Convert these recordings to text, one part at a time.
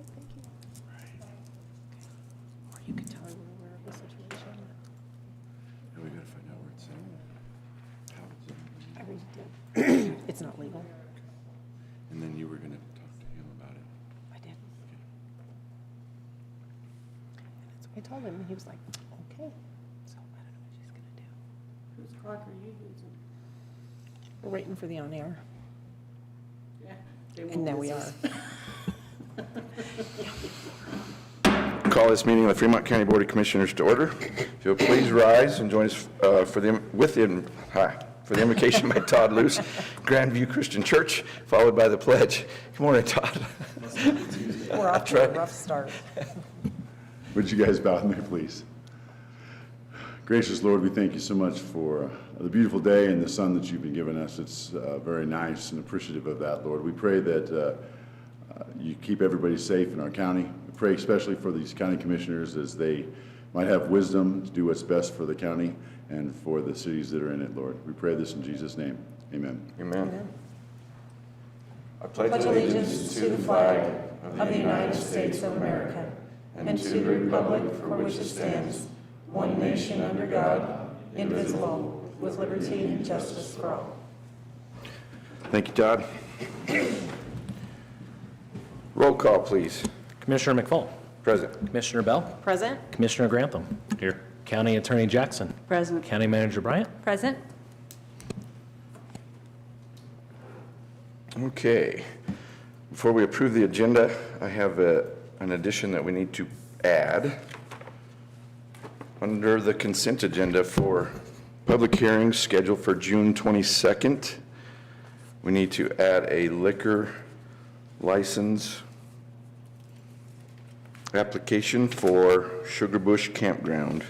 thank you. Or you can tell her we're aware of the situation. Yeah, we gotta find out where it's at. How it's at. I already did. It's not legal. And then you were gonna talk to him about it. I did. And that's what I told him, and he was like, okay. So I don't know what she's gonna do. Whose clock are you using? We're waiting for the on-air. Yeah. And now we are. Call this meeting of the Fremont County Board of Commissioners to order. If you'll please rise and join us for the invocation by Todd Luce, Grandview Christian Church, followed by the pledge. Good morning, Todd. We're off to a rough start. Would you guys bow with me, please? Gracious Lord, we thank you so much for the beautiful day and the sun that you've been giving us. It's very nice and appreciative of that, Lord. We pray that you keep everybody safe in our county. We pray especially for these county commissioners as they might have wisdom to do what's best for the county and for the cities that are in it, Lord. We pray this in Jesus' name. Amen. Amen. I pledge allegiance to the flag of the United States of America and to the republic for which it stands, one nation under God, indivisible, with liberty and justice for all. Thank you, Todd. Roll call, please. Commissioner McFall. Present. Commissioner Bell. Present? Commissioner Grantham. Here. County Attorney Jackson. Present. County Manager Bryant. Present. Okay. Before we approve the agenda, I have an addition that we need to add. Under the consent agenda for public hearings scheduled for June 22nd, we need to add a liquor license application for Sugar Bush Campground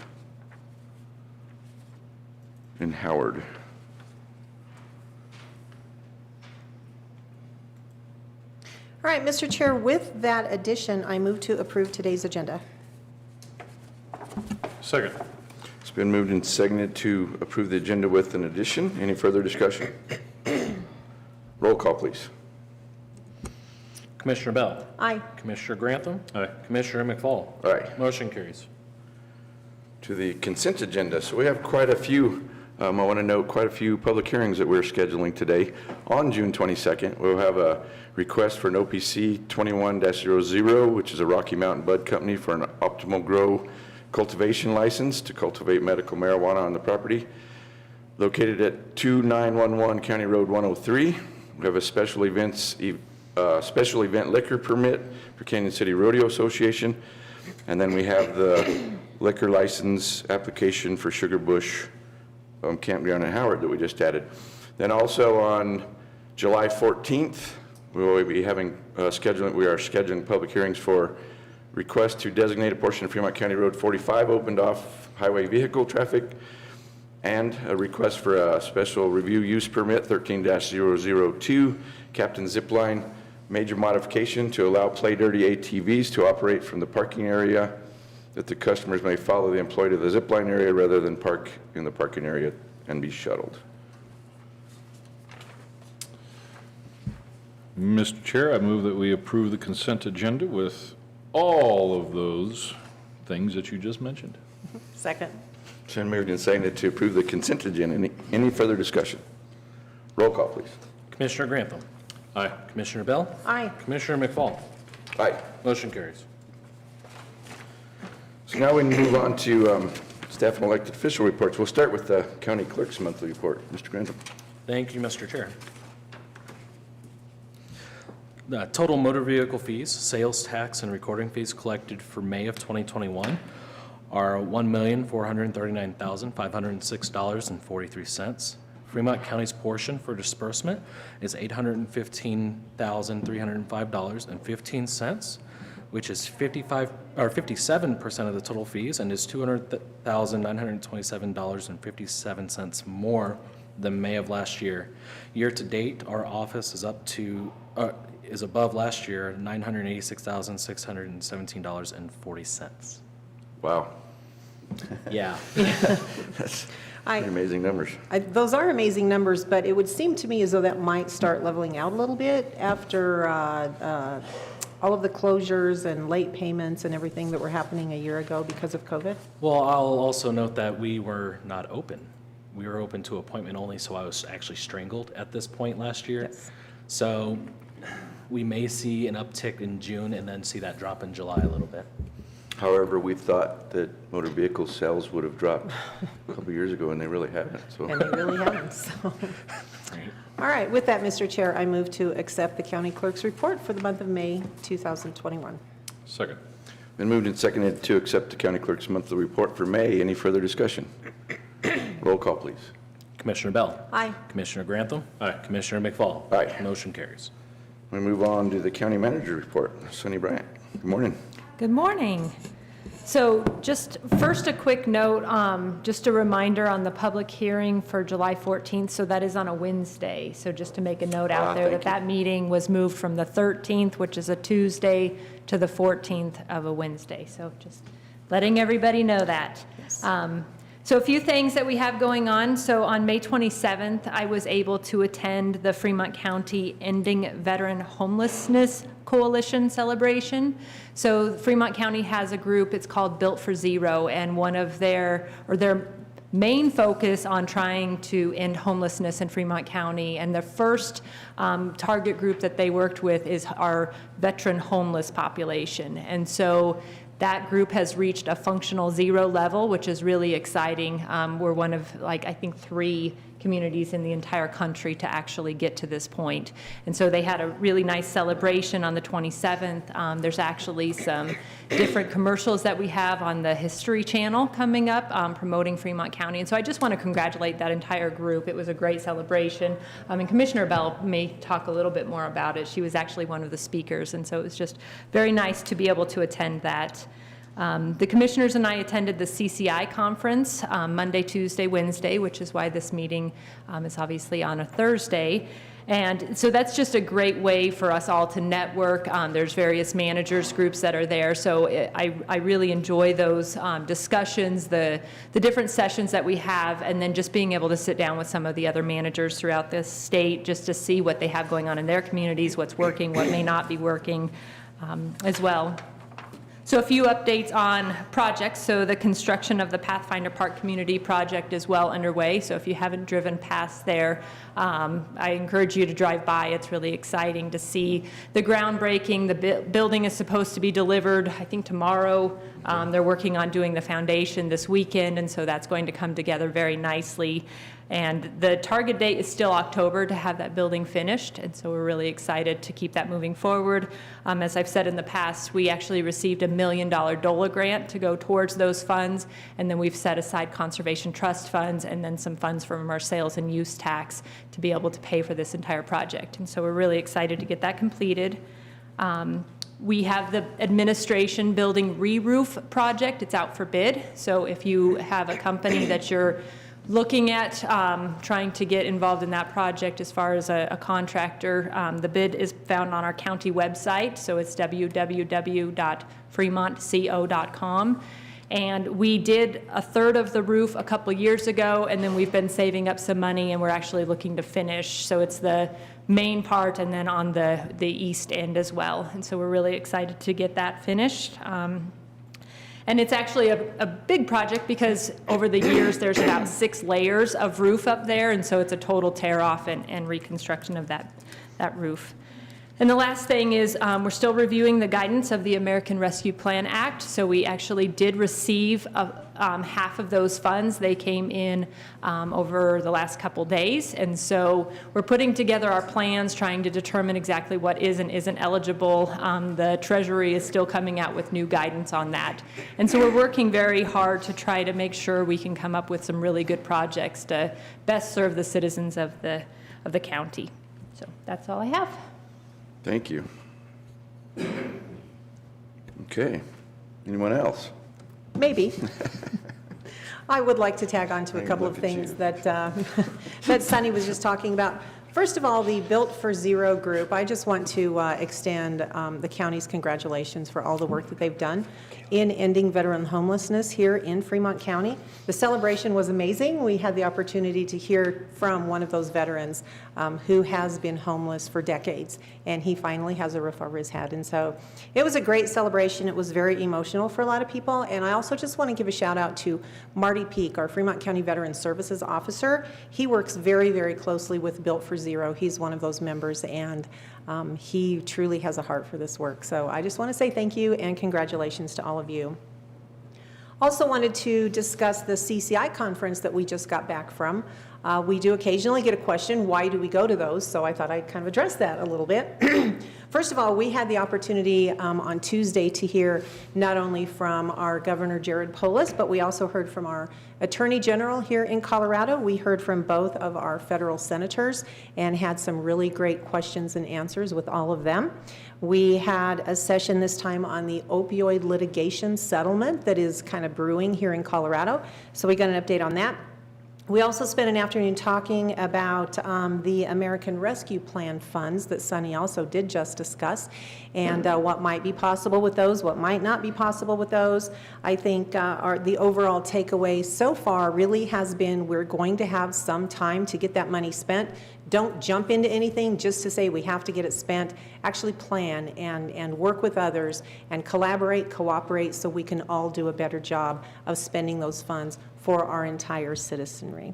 in Howard. All right, Mr. Chair, with that addition, I move to approve today's agenda. Second. It's been moved and seconded to approve the agenda with an addition. Any further discussion? Roll call, please. Commissioner Bell. Aye. Commissioner Grantham. Aye. Commissioner McFall. Aye. Motion carries. To the consent agenda. So we have quite a few, I want to note quite a few public hearings that we're scheduling today. On June 22nd, we'll have a request for an OPC 21-00, which is a Rocky Mountain Bud Company for an optimal grow cultivation license to cultivate medical marijuana on the property located at 2911 County Road 103. We have a special event liquor permit for Canyon City Rodeo Association. And then we have the liquor license application for Sugar Bush Campground in Howard that we just added. Then also on July 14th, we will be having we are scheduling public hearings for request to designate a portion of Fremont County Road 45 opened off highway vehicle traffic, and a request for a special review use permit 13-002 Captain Zipline major modification to allow Play Dirty ATVs to operate from the parking area, that the customers may follow the employee to the zipline area rather than park in the parking area and be shuttled. Mr. Chair, I move that we approve the consent agenda with all of those things that you just mentioned. Second. It's been moved and seconded to approve the consent agenda. Any further discussion? Roll call, please. Commissioner Grantham. Aye. Commissioner Bell. Aye. Commissioner McFall. Aye. Motion carries. So now we move on to staff and elected official reports. We'll start with the county clerk's monthly report. Mr. Grantham. Thank you, Mr. Chair. The total motor vehicle fees, sales tax, and recording fees collected for May of 2021 are $1,439,506.43. Fremont County's portion for disbursement is $815,305.15, which is 57% of the total fees and is $200,927.57 more than May of last year. Year to date, our office is is above last year, $986,617.40. Wow. Yeah. That's pretty amazing numbers. Those are amazing numbers, but it would seem to me as though that might start leveling out a little bit after all of the closures and late payments and everything that were happening a year ago because of COVID? Well, I'll also note that we were not open. We were open to appointment only, so I was actually strangled at this point last year. Yes. So we may see an uptick in June and then see that drop in July a little bit. However, we thought that motor vehicle sales would have dropped a couple years ago, and they really haven't, so. And they really haven't, so. All right, with that, Mr. Chair, I move to accept the county clerk's report for the month of May 2021. Second. Been moved and seconded to accept the county clerk's monthly report for May. Any further discussion? Roll call, please. Commissioner Bell. Aye. Commissioner Grantham. Aye. Commissioner McFall. Aye. Motion carries. We move on to the county manager report. Sunny Bryant, good morning. Good morning. So just first a quick note, just a reminder on the public hearing for July 14th. So that is on a Wednesday. So just to make a note out there thank that you. meeting was moved from the 13th, which is a Tuesday, to the 14th of a Wednesday. So just letting everybody know that. So a few things that we have going on. So on May 27th, I was able to attend the Fremont County Ending Veteran Homelessness Coalition celebration. So Fremont County has a group, it's called Built for Zero, and one of their main focus on trying to end homelessness in Fremont County. And the first target group that they worked with is our veteran homeless population. And so that group has reached a functional zero level, which is really exciting. We're one of, I think 3 communities in the entire country to actually get to this point. And so they had a really nice celebration on the 27th. There's actually some different commercials that we have on the History Channel coming up promoting Fremont County. And so I just want to congratulate that entire group. It was a great celebration. And Commissioner Bell may talk a little bit more about it. She was actually one of the speakers. And so it was just very nice to be able to attend that. The commissioners and I attended the CCI conference Monday, Tuesday, Wednesday, which is why this meeting is obviously on a Thursday. And so that's just a great way for us all to network. There's various managers groups that are there. So I really enjoy those discussions, the different sessions that we have, and then just being able to sit down with some of the other managers throughout this state just to see what they have going on in their communities, what's working, what may not be working as well. So a few updates on projects. So the construction of the Pathfinder Park Community Project is well underway. So if you haven't driven past there, I encourage you to drive by. It's really exciting to see the groundbreaking. The building is supposed to be delivered, I think, tomorrow. They're working on doing the foundation this weekend, and so that's going to come together very nicely. And the target date is still October to have that building finished, and so we're really excited to keep that moving forward. As I've said in the past, we actually received a $1 million DOLA grant to go towards those funds, and then we've set aside conservation trust funds and then some funds from our sales and use tax to be able to pay for this entire project. And so we're really excited to get that completed. We have the administration building re-roof project. It's out for bid. So if you have a company that you're looking at trying to get involved in that project as far as a contractor, the bid is found on our county website. So it's www.fremontco.com. And we did a third of the roof a couple years ago, and then we've been saving up some money, and we're actually looking to finish. So it's the main part and then on the east end as well. And so we're really excited to get that finished. And it's actually a big project because over the years there's about 6 layers of roof up there, and so it's a total tear off and reconstruction of that roof. And the last thing is we're still reviewing the guidance of the American Rescue Plan Act. So we actually did receive half of those funds. They came in over the last couple days. And so we're putting together our plans, trying to determine exactly what is and isn't eligible. The Treasury is still coming out with new guidance on that. And so we're working very hard to try to make sure we can come up with some really good projects to best serve the citizens of the county. So that's all I have. Thank you. Okay. Anyone else? Maybe. I would like to tag on to a couple of Look at things you. that that Sunny was just talking about. First of all, the Built for Zero group, I just want to extend the county's congratulations for all the work that they've done in ending veteran homelessness here in Fremont County. The celebration was amazing. We had the opportunity to hear from one of those veterans who has been homeless for decades, and he finally has a roof over his head. And so it was a great celebration. It was very emotional for a lot of people. And I also just want to give a shout out to Marty Peak, our Fremont County Veteran Services Officer. He works very, very closely with Built for Zero. He's one of those members, and he truly has a heart for this work. So I just want to say thank you and congratulations to all of you. Also wanted to discuss the CCI conference that we just got back from. We do occasionally get a question, why do we go to those? So I thought I'd kind of address that a little bit. First of all, we had the opportunity on Tuesday to hear not only from our Governor Jared Polis, but we also heard from our Attorney General here in Colorado. We heard from both of our federal senators and had some really great questions and answers with all of them. We had a session this time on the opioid litigation settlement that is kind of brewing here in Colorado. So we got an update on that. We also spent an afternoon talking about the American Rescue Plan funds that Sunny also did just discuss, and what might be possible with those, what might not be possible with those. I think the overall takeaway so far really has been we're going to have some time to get that money spent. Don't jump into anything just to say we have to get it spent. Actually plan and work with others and collaborate, cooperate, so we can all do a better job of spending those funds for our entire citizenry.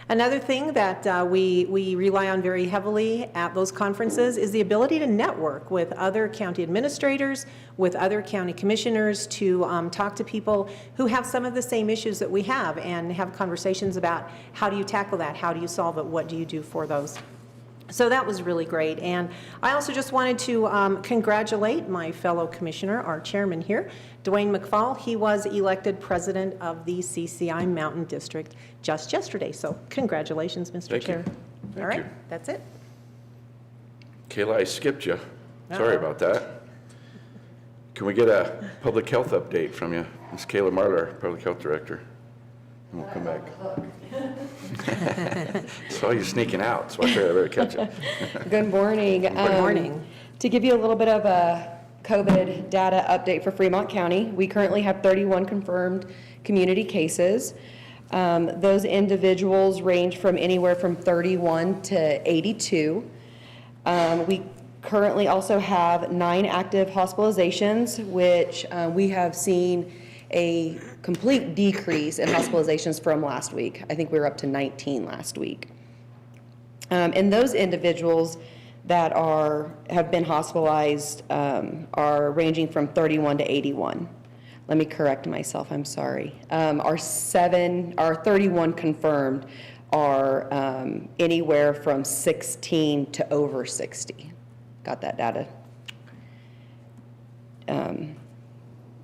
Another thing that we rely on very heavily at those conferences is the ability to network with other county administrators, with other county commissioners, to talk to people who have some of the same issues that we have and have conversations about how do you tackle that, how do you solve it, what do you do for those. So that was really great. And I also just wanted to congratulate my fellow commissioner, our chairman here, Dwayne McFall. He was elected president of the CCI Mountain District just yesterday. So congratulations, Mr. Chair. Thank All right, you. that's it. Kayla, I skipped you. Sorry about that. Can we get a public health update from you? Ms. Kayla Marlar, Public Health Director. And we'll come back. Saw you sneaking out, so I figured I better catch you. Good morning. Good morning. To give you a little bit of a COVID data update for Fremont County, we currently have 31 confirmed community cases. Those individuals range from anywhere from 31 to 82. We currently also have 9 active hospitalizations, which we have seen a complete decrease in hospitalizations from last week. I think we were up to 19 last week. And those individuals that have been hospitalized are ranging from 31 to 81. Let me correct myself, I'm sorry. Our 31 confirmed are anywhere from 16 to over 60. Got that data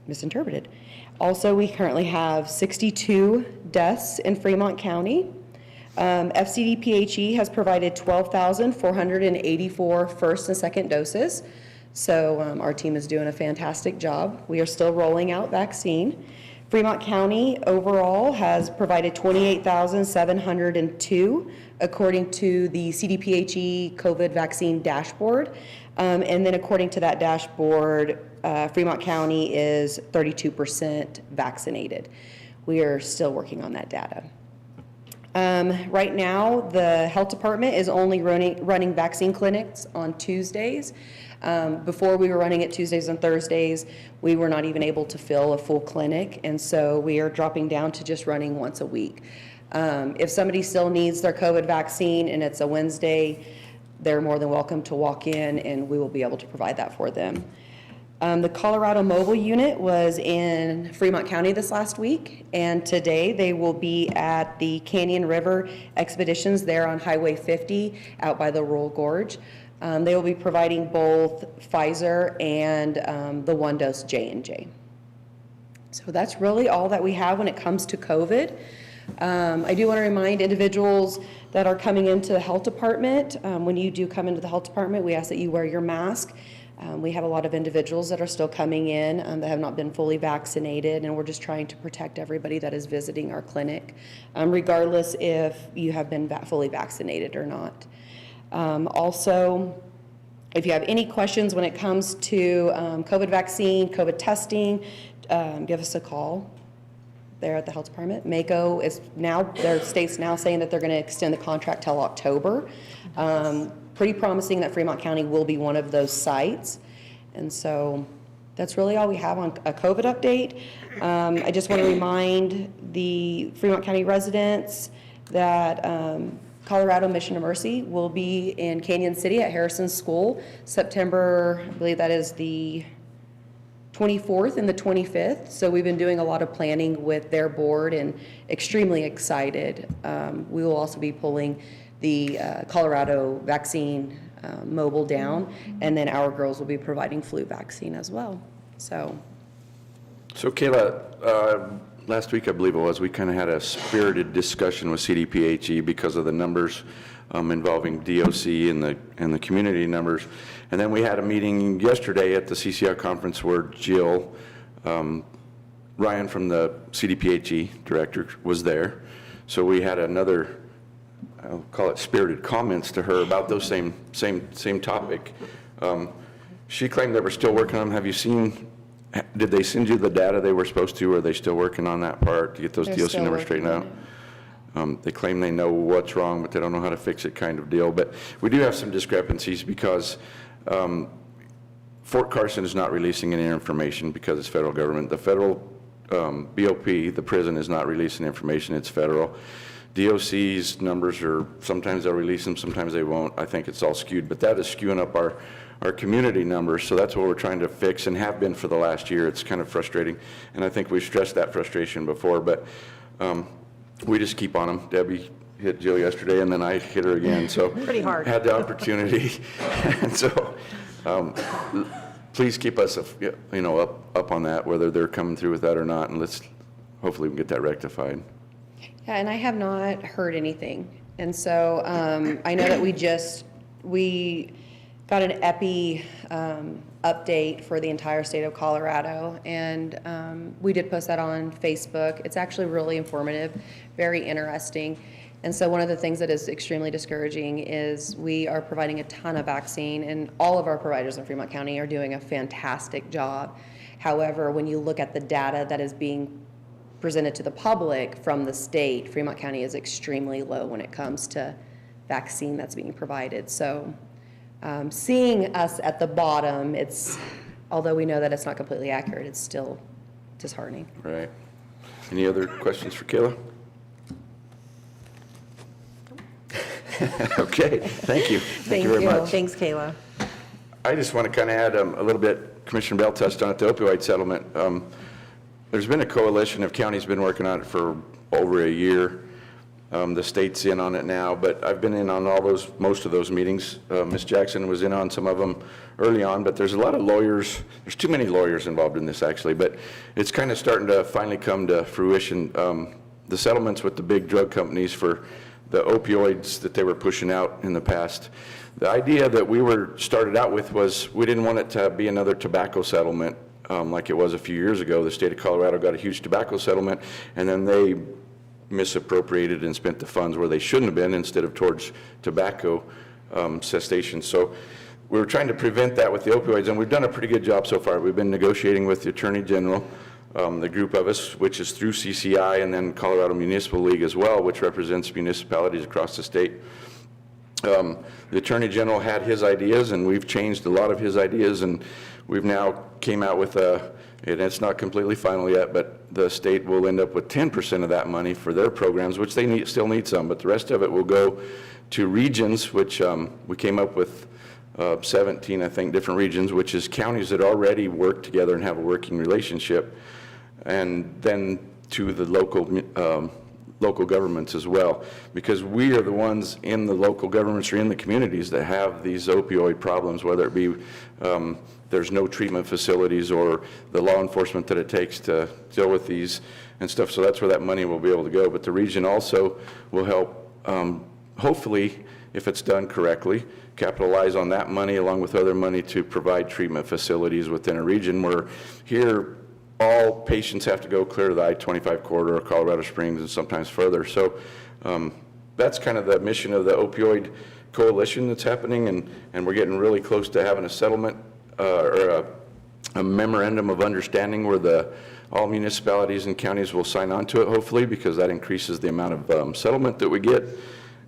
misinterpreted. Also, we currently have 62 deaths in Fremont County. FCDPHE has provided 12,484 first and second doses. So our team is doing a fantastic job. We are still rolling out vaccine. Fremont County overall has provided 28,702 according to the CDPHE COVID vaccine dashboard. And then according to that dashboard, Fremont County is 32% vaccinated. We are still working on that data. Right now, the health department is only running vaccine clinics on Tuesdays. Before we were running it Tuesdays and Thursdays, we were not even able to fill a full clinic, and so we are dropping down to just running once a week. If somebody still needs their COVID vaccine and it's a Wednesday, they're more than welcome to walk in and we will be able to provide that for them. The Colorado Mobile Unit was in Fremont County this last week, and today they will be at the Canyon River Expeditions there on Highway 50 out by the Rural Gorge. They will be providing both Pfizer and the 1-dose J&J. So that's really all that we have when it comes to COVID. I do want to remind individuals that are coming into the health department, when you do come into the health department, we ask that you wear your mask. We have a lot of individuals that are still coming in that have not been fully vaccinated, and we're just trying to protect everybody that is visiting our clinic, regardless if you have been fully vaccinated or not. Also, if you have any questions when it comes to COVID vaccine, COVID testing, give us a call there at the health department. MACO is now, their state's now saying that they're going to extend the contract till October. Pretty promising that Fremont County will be one of those sites. And so that's really all we have on a COVID update. I just want to remind the Fremont County residents that Colorado Mission of Mercy will be in Canyon City at Harrison School, September, I believe that is the 24th and the 25th. So we've been doing a lot of planning with their board and extremely excited. We will also be pulling the Colorado vaccine mobile down, and then our girls will be providing flu vaccine as well. So Kayla, last week, I believe it was, we kind of had a spirited discussion with CDPHE because of the numbers involving DOC and the community numbers. And then we had a meeting yesterday at the CCR conference where Jill Ryan from the CDPHE director was there. So we had another, I'll call it spirited comments to her about those same topic. She claimed they were still working on them. Have you seen, did they send you the data they were supposed to, or are they still working on that part to get those They're DOC still numbers working straightened on out? They claim they know what's wrong, but they don't know how to fix it, kind of deal. But we do have some discrepancies because Fort Carson is not releasing any information because it's federal government. The federal BOP, the prison, is not releasing information. It's federal. DOC's numbers are, sometimes they'll release them, sometimes they won't. I think it's all skewed, but that is skewing up our community numbers, so that's what we're trying to fix and have been for the last year. It's kind of frustrating, and I think we've stressed that frustration before, but we just keep on them. Debbie hit Jill yesterday, and then I hit her again, so. Pretty hard. Had the opportunity, and so please keep us, up on that, whether they're coming through with that or not, and hopefully we can get that rectified. yeah, and I have not heard anything. And so I know that we got an EPI update for the entire state of Colorado, and we did post that on Facebook. It's actually really informative, very interesting. And so one of the things that is extremely discouraging is we are providing a ton of vaccine, and all of our providers in Fremont County are doing a fantastic job. However, when you look at the data that is being presented to the public from the state, Fremont County is extremely low when it comes to vaccine that's being provided. So seeing us at the bottom, although we know that it's not completely accurate, it's still disheartening. Right. Any other questions for Kayla? Okay, thank you. Thank you very much. Thanks, Kayla. I just want to kind of add a little bit, Commissioner Bell touched on it, the opioid settlement. There's been a coalition of counties been working on it for over a year. The state's in on it now, but I've been in on most of those meetings. Ms. Jackson was in on some of them early on, but there's a lot of lawyers. There's too many lawyers involved in this, actually, but it's kind of starting to finally come to fruition. The settlements with the big drug companies for the opioids that they were pushing out in the past. The idea that we started out with was we didn't want it to be another tobacco settlement like it was a few years ago. The state of Colorado got a huge tobacco settlement, and then they misappropriated and spent the funds where they shouldn't have been instead of towards tobacco cessation. So we were trying to prevent that with the opioids, and we've done a pretty good job so far. We've been negotiating with the Attorney General, the group of us, which is through CCI, and then Colorado Municipal League as well, which represents municipalities across the state. The Attorney General had his ideas, and we've changed a lot of his ideas, and we've now came out with and it's not completely final yet, but the state will end up with 10% of that money for their programs, which they still need some, but the rest of it will go to regions, which we came up with 17, I think, different regions, which is counties that already work together and have a working relationship, and then to the local governments as well, because we are the ones in the local governments or in the communities that have these opioid problems, whether it be there's no treatment facilities or the law enforcement that it takes to deal with these and stuff. So that's where that money will be able to go. But the region also will help, hopefully, if it's done correctly, capitalize on that money along with other money to provide treatment facilities within a region where here all patients have to go clear to the I-25 corridor, Colorado Springs, and sometimes further. So that's kind of the mission of the opioid coalition that's happening, and we're getting really close to having a settlement or a memorandum of understanding where all municipalities and counties will sign on to it, hopefully, because that increases the amount of settlement that we get,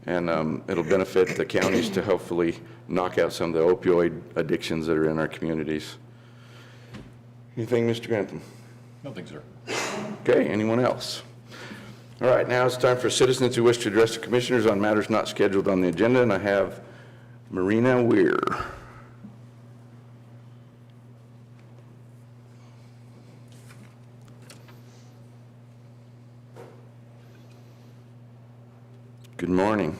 and it'll benefit the counties to hopefully knock out some of the opioid addictions that are in our communities. Anything, Mr. Grantham? Nothing, sir. Okay, anyone else? All right, now it's time for citizens who wish to address the commissioners on matters not scheduled on the agenda, and I have Marina Weir. Good morning.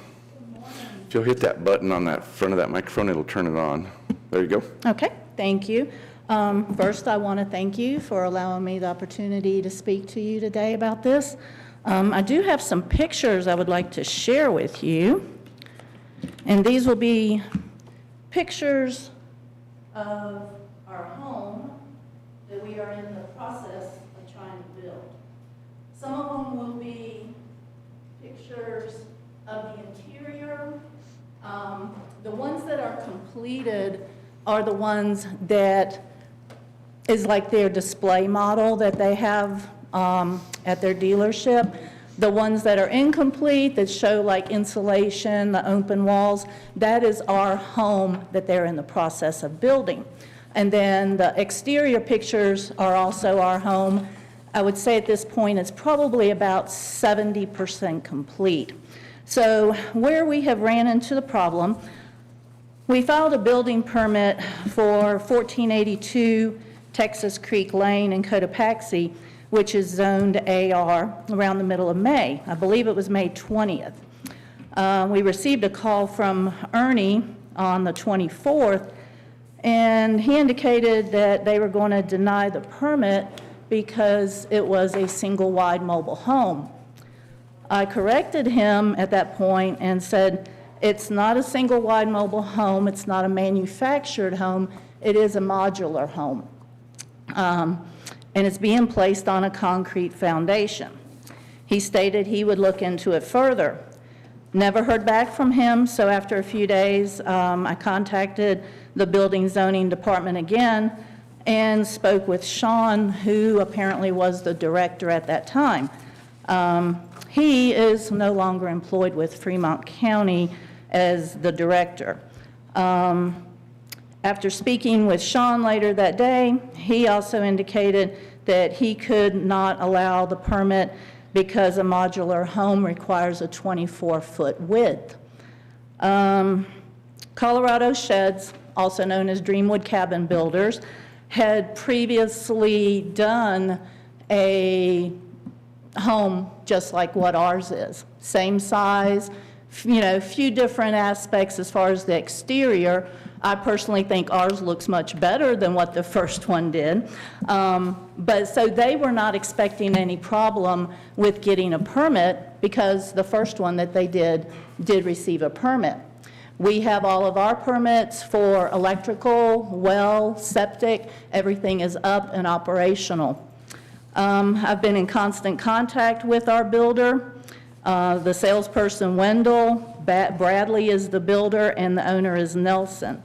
If you'll hit that button on that front of that microphone, it'll turn it on. There you go. Okay, thank you. First, I want to thank you for allowing me the opportunity to speak to you today about this. I do have some pictures I would like to share with you, and these will be pictures of our home that we are in the process of trying to build. Some of them will be pictures of the interior. The ones that are completed are the ones that is like their display model that they have at their dealership. The ones that are incomplete, that show like insulation, the open walls, that is our home that they're in the process of building. And then the exterior pictures are also our home. I would say at this point it's probably about 70% complete. So where we have ran into the problem, we filed a building permit for 1482 Texas Creek Lane in Cotopaxi, which is zoned AR, around the middle of May. I believe it was May 20th. We received a call from Ernie on the 24th, and he indicated that they were going to deny the permit because it was a single-wide mobile home. I corrected him at that point and said, it's not a single-wide mobile home, it's not a manufactured home, it is a modular home. And it's being placed on a concrete foundation. He stated he would look into it further. Never heard back from him, so after a few days, I contacted the building zoning department again and spoke with Sean, who apparently was the director at that time. He is no longer employed with Fremont County as the director. After speaking with Sean later that day, he also indicated that he could not allow the permit because a modular home requires a 24-foot width. Colorado Sheds, also known as Dreamwood Cabin Builders, had previously done a home just like what ours is. Same size, you know, a few different aspects as far as the exterior. I personally think ours looks much better than what the first one did. But so they were not expecting any problem with getting a permit because the first one that they did receive a permit. We have all of our permits for electrical, well, septic, everything is up and operational. I've been in constant contact with our builder. The salesperson, Wendell, Bradley is the builder, and the owner is Nelson.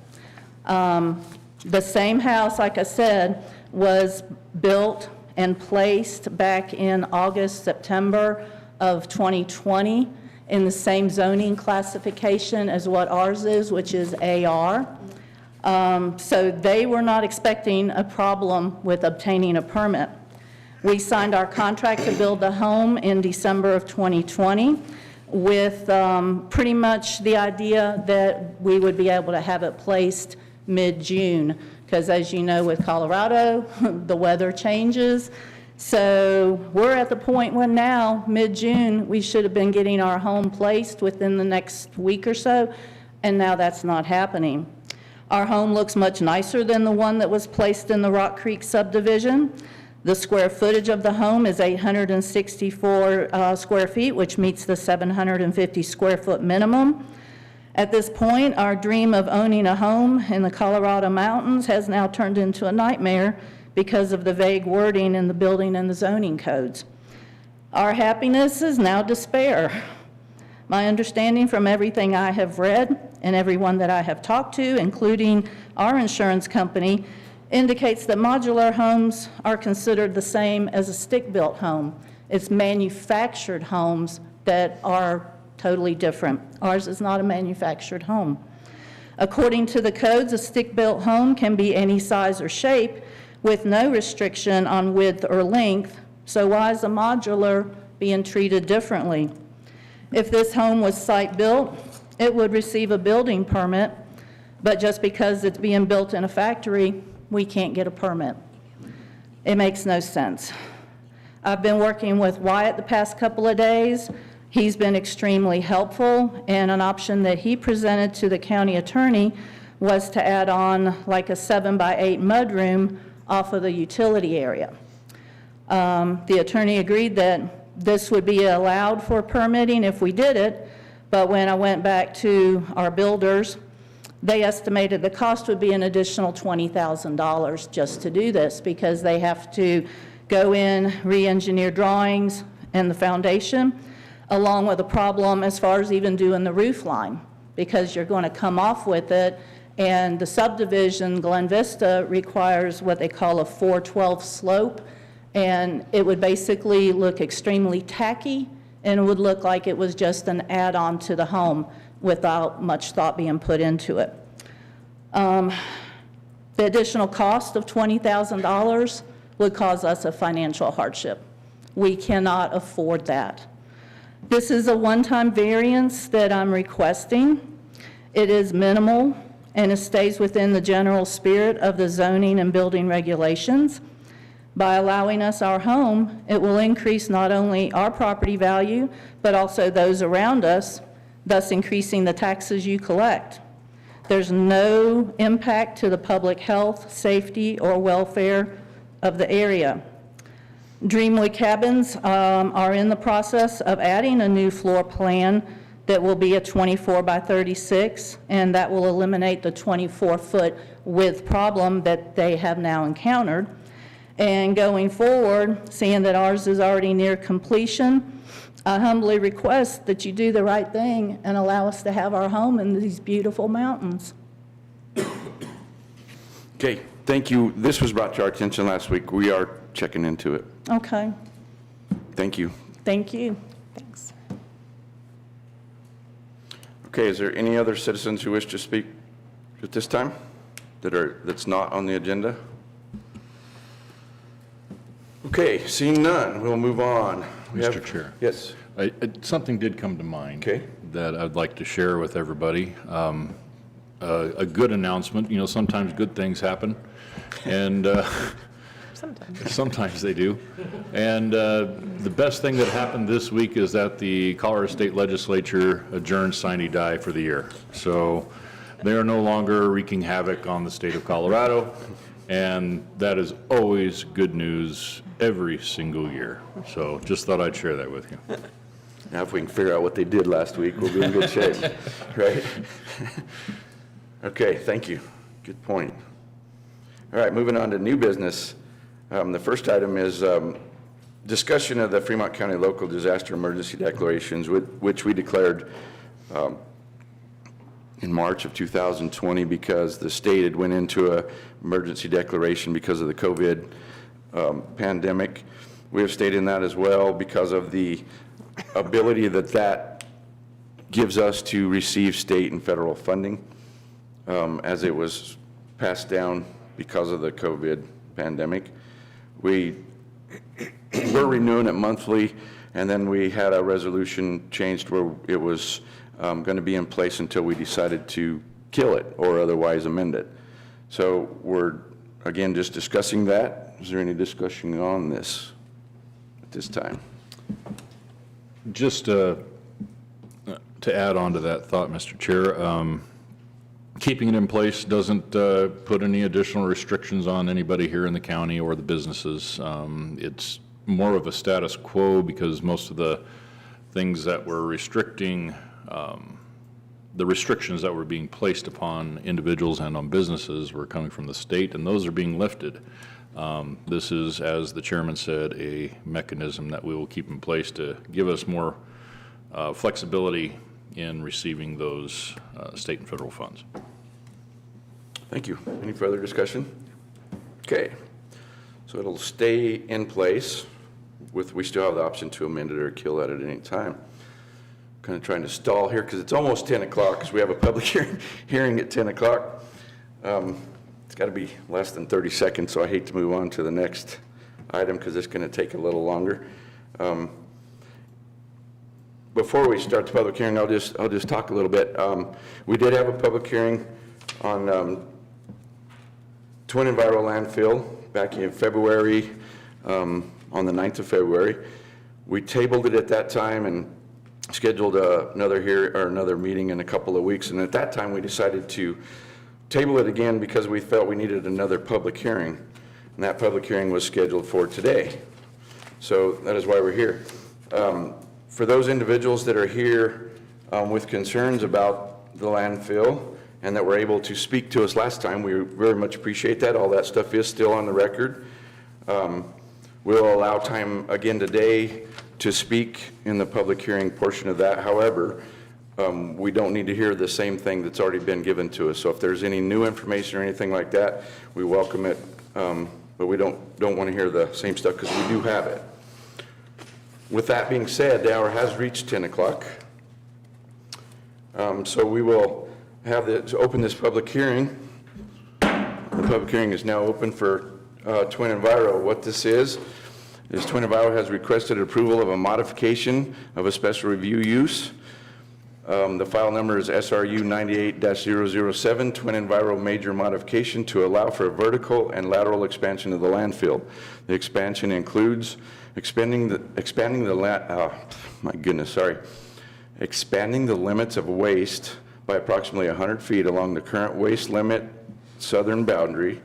The same house, like I said, was built and placed back in August, September of 2020 in the same zoning classification as what ours is, which is AR. So they were not expecting a problem with obtaining a permit. We signed our contract to build the home in December of 2020 with pretty much the idea that we would be able to have it placed mid-June, because as you know, with Colorado, the weather changes. So we're at the point when now, mid-June, we should have been getting our home placed within the next week or so, and now that's not happening. Our home looks much nicer than the one that was placed in the Rock Creek subdivision. The square footage of the home is 864 square feet, which meets the 750 square foot minimum. At this point, our dream of owning a home in the Colorado mountains has now turned into a nightmare because of the vague wording in the building and the zoning codes. Our happiness is now despair. My understanding from everything I have read and everyone that I have talked to, including our insurance company, indicates that modular homes are considered the same as a stick-built home. It's manufactured homes that are totally different. Ours is not a manufactured home. According to the codes, a stick-built home can be any size or shape with no restriction on width or length, so why is a modular being treated differently? If this home was site-built, it would receive a building permit, but just because it's being built in a factory, we can't get a permit. It makes no sense. I've been working with Wyatt the past couple of days. He's been extremely helpful, and an option that he presented to the county attorney was to add on like a 7x8 mudroom off of the utility area. The attorney agreed that this would be allowed for permitting if we did it, but when I went back to our builders, they estimated the cost would be an additional $20,000 just to do this, because they have to go in, re-engineer drawings and the foundation, along with a problem as far as even doing the roof line, because you're going to come off with it, and the subdivision, Glen Vista, requires what they call a 412 slope, and it would basically look extremely tacky, and it would look like it was just an add-on to the home without much thought being put into it. The additional cost of $20,000 would cause us a financial hardship. We cannot afford that. This is a one-time variance that I'm requesting. It is minimal, and it stays within the general spirit of the zoning and building regulations. By allowing us our home, it will increase not only our property value, but also those around us, thus increasing the taxes you collect. There's no impact to the public health, safety, or welfare of the area. Dreamwood Cabins are in the process of adding a new floor plan that will be a 24 by 36, and that will eliminate the 24-foot width problem that they have now encountered. And going forward, seeing that ours is already near completion, I humbly request that you do the right thing and allow us to have our home in these beautiful mountains. Okay, thank you. This was brought to our attention last week. We are checking into it. Okay, Thank you. thank you. Thanks. Okay, is there any other citizens who wish to speak at this time that's not on the agenda? Okay, seeing none, we'll move on. Mr. Chair. Yes. Something did come to mind. Okay. That I'd like to share with everybody. A good announcement. You know, sometimes good things happen, and sometimes they do. And the best thing that happened this week is that the Colorado State Legislature adjourned sine die for the year. So they are no longer wreaking havoc on the state of Colorado, and that is always good news every single year. So just thought I'd share that with you. Now, if we can figure out what they did last week, we'll be in good shape, right? Okay, thank you. Good point. All right, moving on to new business. The first item is discussion of the Fremont County Local Disaster Emergency Declarations, which we declared in March of 2020 because the state had went into an emergency declaration because of the COVID pandemic. We have stated in that as well because of the ability that gives us to receive state and federal funding as it was passed down because of the COVID pandemic. We were renewing it monthly, and then we had a resolution changed where it was going to be in place until we decided to kill it or otherwise amend it. So we're, again, just discussing that. Is there any discussion on this at this time? Just to add on to that thought, Mr. Chair, keeping it in place doesn't put any additional restrictions on anybody here in the county or the businesses. It's more of a status quo because most of the things that were restricting, the restrictions that were being placed upon individuals and on businesses were coming from the state, and those are being lifted. This is, as the chairman said, a mechanism that we will keep in place to give us more flexibility in receiving those state and federal funds. Thank you. Any further discussion? Okay, so it'll stay in place we still have the option to amend it or kill that at any time. Kind of trying to stall here because it's almost 10 o'clock because we have a public hearing at 10 o'clock. It's got to be less than 30 seconds, so I hate to move on to the next item because it's going to take a little longer. Before we start the public hearing, I'll just talk a little bit. We did have a public hearing on Twin Enviro landfill back in February, on the 9th of February. We tabled it at that time and scheduled another meeting in a couple of weeks. And at that time, we decided to table it again because we felt we needed another public hearing. And that public hearing was scheduled for today. So that is why we're here. For those individuals that are here with concerns about the landfill and that were able to speak to us last time, we very much appreciate that. All that stuff is still on the record. We'll allow time again today to speak in the public hearing portion of that. However, we don't need to hear the same thing that's already been given to us. So if there's any new information or anything like that, we welcome it, but we don't want to hear the same stuff because we do have it. With that being said, the hour has reached 10 o'clock. So we will open this public hearing. The public hearing is now open for Twin Enviro. What this is Twin Enviro has requested approval of a modification of a special review use. The file number is SRU 98-007, Twin Enviro major modification to allow for a vertical and lateral expansion of the landfill. The expansion includes expanding the limits of waste by approximately 100 feet along the current waste limit southern boundary,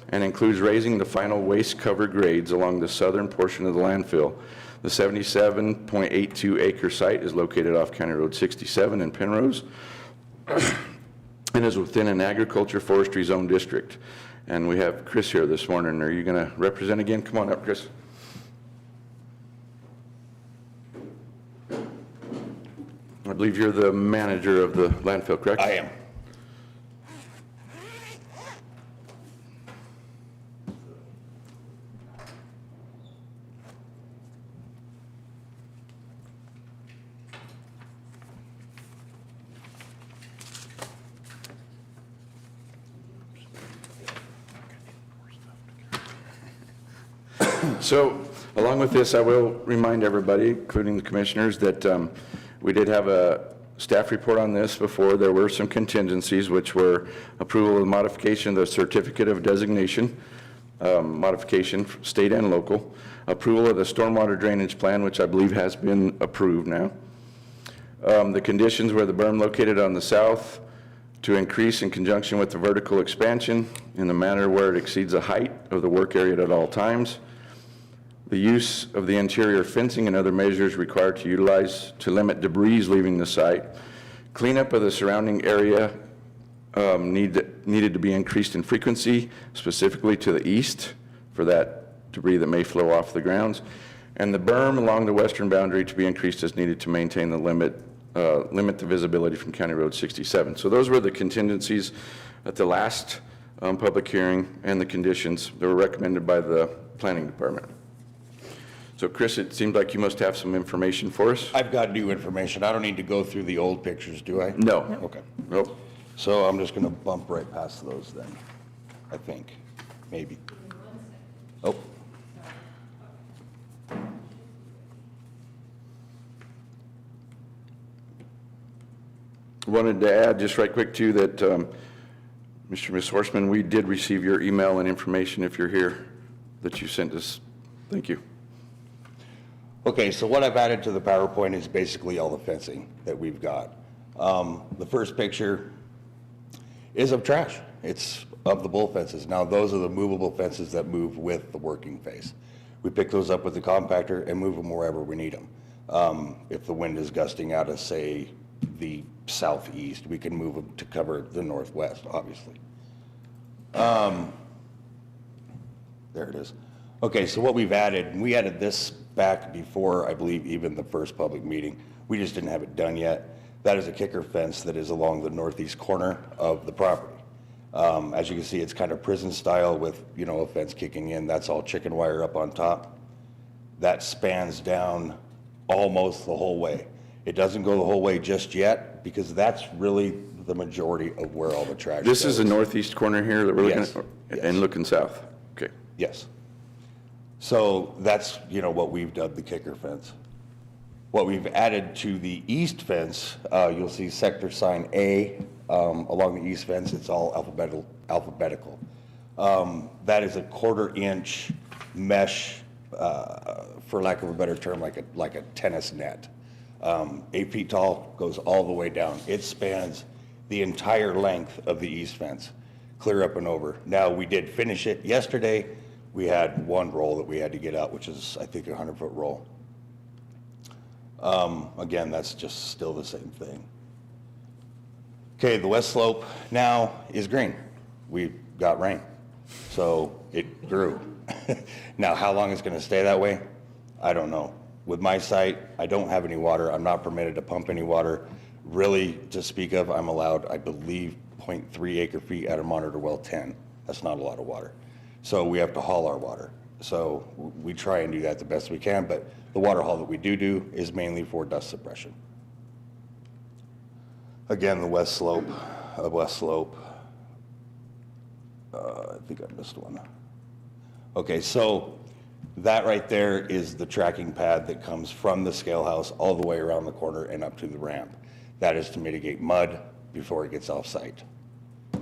and includes raising the final waste cover grades along the southern portion of the landfill. The 77.82 acre site is located off County Road 67 in Penrose and is within an agriculture forestry zone district. And we have Chris here this morning. Are you going to represent again? Come on up, Chris. I believe you're the manager of the landfill, correct? I am. So, along with this, I will remind everybody, including the commissioners, that we did have a staff report on this before. There were some contingencies, which were approval of the modification of the certificate of designation, modification, state and local, approval of the stormwater drainage plan, which I believe has been approved now. The conditions were the berm located on the south to increase in conjunction with the vertical expansion in the manner where it exceeds the height of the work area at all times. The use of the interior fencing and other measures required to utilize to limit debris leaving the site. Cleanup of the surrounding area needed to be increased in frequency, specifically to the east for that debris that may flow off the grounds. And the berm along the western boundary to be increased as needed to maintain the limit the visibility from County Road 67. So those were the contingencies at the last public hearing and the conditions that were recommended by the planning department. So Chris, it seems like you must have some information for us. I've got new information. I don't need to go through the old pictures, do I? No. Okay. Nope. So I'm just going to bump right past those then, I think, maybe. Oh. Wanted to add just right quick too that Mr. and Ms. Horstman, we did receive your email and information if you're here that you sent us. Thank you. Okay, so what I've added to the PowerPoint is basically all the fencing that we've got. The first picture is of trash. It's of the bull fences. Now, those are the movable fences that move with the working face. We pick those up with the compactor and move them wherever we need them. If the wind is gusting out of, say, the southeast, we can move them to cover the northwest, obviously. There it is. Okay, so what we've added, we added this back before, I believe, even the first public meeting. We just didn't have it done yet. That is a kicker fence that is along the northeast corner of the property. As you can see, it's kind of prison style with, you know, a fence kicking in. That's all chicken wire up on top. That spans down almost the whole way. It doesn't go the whole way just yet because that's really the majority of where all the trash goes. This is the northeast corner here that we're looking Yes. at? Yes. And looking south? Okay. Yes. So that's, you know, what we've dubbed the kicker fence. What we've added to the east fence, you'll see sector sign A along the east fence. It's all alphabetical. That is a 1/4 inch mesh, for lack of a better term, like a tennis net. 8 feet tall, goes all the way down. It spans the entire length of the east fence, clear up and over. Now, we did finish it yesterday. We had one roll that we had to get out, which is, I think, a 100-foot roll. Again, that's just still the same thing. Okay, the west slope now is green. We got rain, so it grew. Now, how long it's gonna stay that way? I don't know. With my site, I don't have any water. I'm not permitted to pump any water. Really, to speak of, I'm allowed, I believe, 0.3 acre feet out of monitor well 10. That's not a lot of water. So we have to haul our water. So we try and do that the best we can, but the water haul that we do is mainly for dust suppression. Again, the west slope, I think I missed one. Okay, so that right there is the tracking pad that comes from the scale house all the way around the corner and up to the ramp. That is to mitigate mud before it gets off site.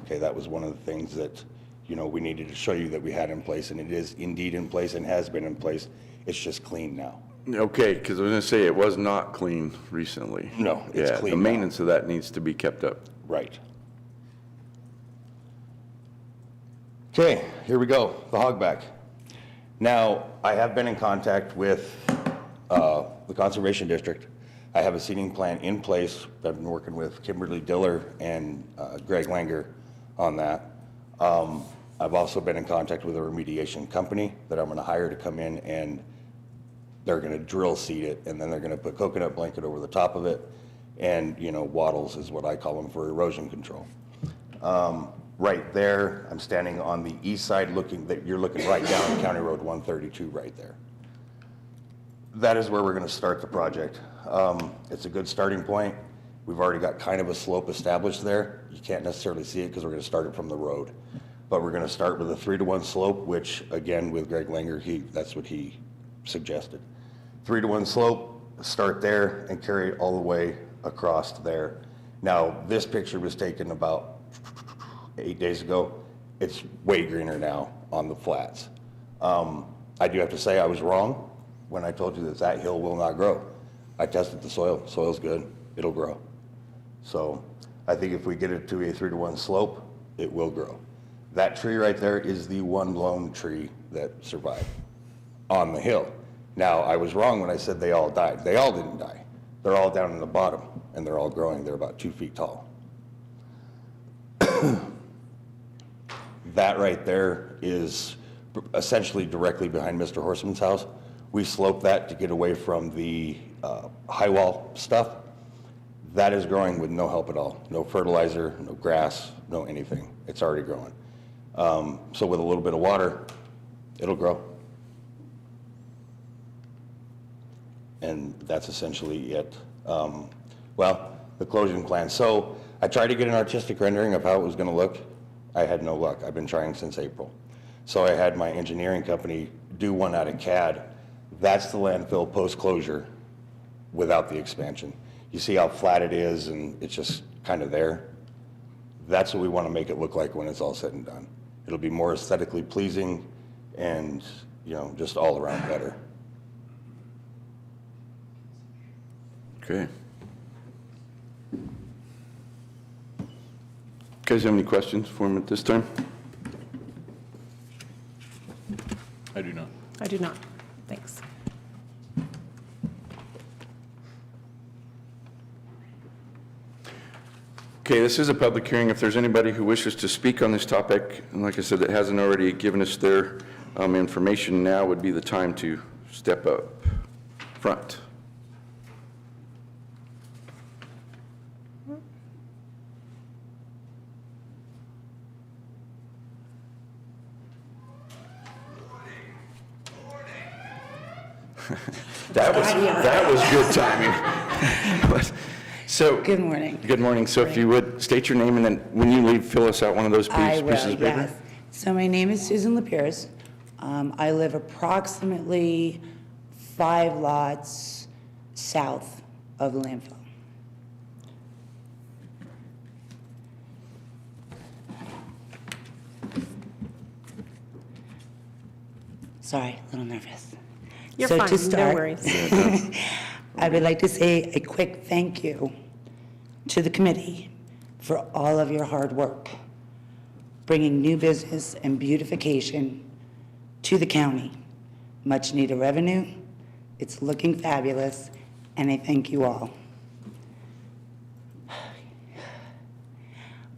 Okay, that was one of the things that, you know, we needed to show you that we had in place, and it is indeed in place and has been in place. It's just clean now. Okay, because I was going to say it was not clean recently. No, it's Yeah, clean the now. maintenance of that needs to be kept up. Right. Okay, here we go, the hogback. Now, I have been in contact with the Conservation District. I have a seeding plan in place. I've been working with Kimberly Diller and Greg Langer on that. I've also been in contact with a remediation company that I'm gonna hire to come in, and they're gonna drill seed it, and then they're gonna put coconut blanket over the top of it, and, you know, wattles is what I call them for erosion control. Right there, I'm standing on the east side you're looking right down County Road 132 right there. That is where we're gonna start the project. It's a good starting point. We've already got kind of a slope established there. You can't necessarily see it because we're gonna start it from the road. But we're gonna start with a 3-to-1 slope, which again, with Greg Langer, that's what he suggested. 3-to-1 slope, start there and carry it all the way across there. Now, this picture was taken about 8 days ago. It's way greener now on the flats. I do have to say I was wrong when I told you that that hill will not grow. I tested the soil, soil's good, it'll grow. So I think if we get it to a 3-to-1 slope, it will grow. That tree right there is the one lone tree that survived on the hill. Now, I was wrong when I said they all died. They all didn't die. They're all down in the bottom, and they're all growing. They're about 2 feet tall. That right there is essentially directly behind Mr. Horseman's house. We sloped that to get away from the high wall stuff. That is growing with no help at all. No fertilizer, no grass, no anything. It's already growing. So with a little bit of water, it'll grow. And that's essentially it. Well, the closing plan. So I tried to get an artistic rendering of how it was gonna look. I had no luck. I've been trying since April. So I had my engineering company do one out of CAD. That's the landfill post-closure without the expansion. You see how flat it is and it's just kind of there? That's what we want to make it look like when it's all said and done. It'll be more aesthetically pleasing and, you know, just all around better. Okay. Guys have any questions for him at this time? I do not. I do not. Thanks. Okay, this is a public hearing. If there's anybody who wishes to speak on this topic, and like I said, that hasn't already given us their information, now would be the time to step up. front. That was good timing. But, so. Good morning. Good morning. So if you would, state your name, and then when you leave, fill us out one of those I pieces will, of paper. yes. So my name is Susan Lapierre. I live approximately 5 lots south of the landfill. Sorry, a little nervous. You're So fine, to no start, worries. I would like to say a quick thank you to the committee for all of your hard work, bringing new business and beautification to the county. Much needed revenue, it's looking fabulous, and I thank you all.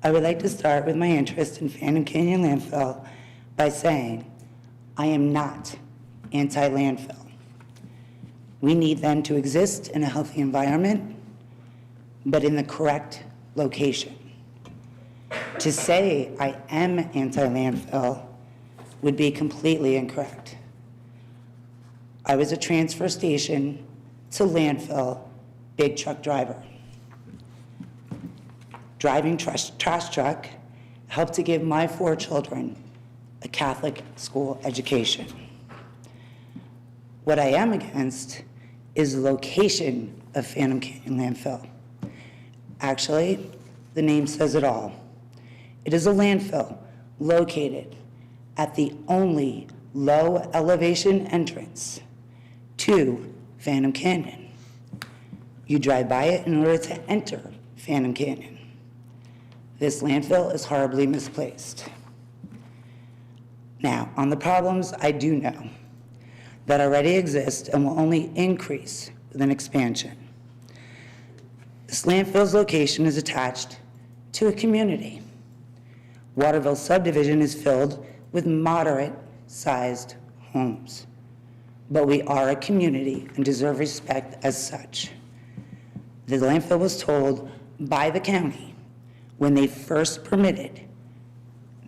I would like to start with my interest in Phantom Canyon landfill by saying I am not anti-landfill. We need them to exist in a healthy environment, but in the correct location. To say I am anti-landfill would be completely incorrect. I was a transfer station to landfill big truck driver. Driving trash truck helped to give my 4 children a Catholic school education. What I am against is the location of Phantom Canyon landfill. Actually, the name says it all. It is a landfill located at the only low elevation entrance to Phantom Canyon. You drive by it in order to enter Phantom Canyon. This landfill is horribly misplaced. Now, on the problems I do know that already exist and will only increase with an expansion. This landfill's location is attached to a community. Waterville subdivision is filled with moderate-sized homes. But we are a community and deserve respect as such. The landfill was told by the county when they first permitted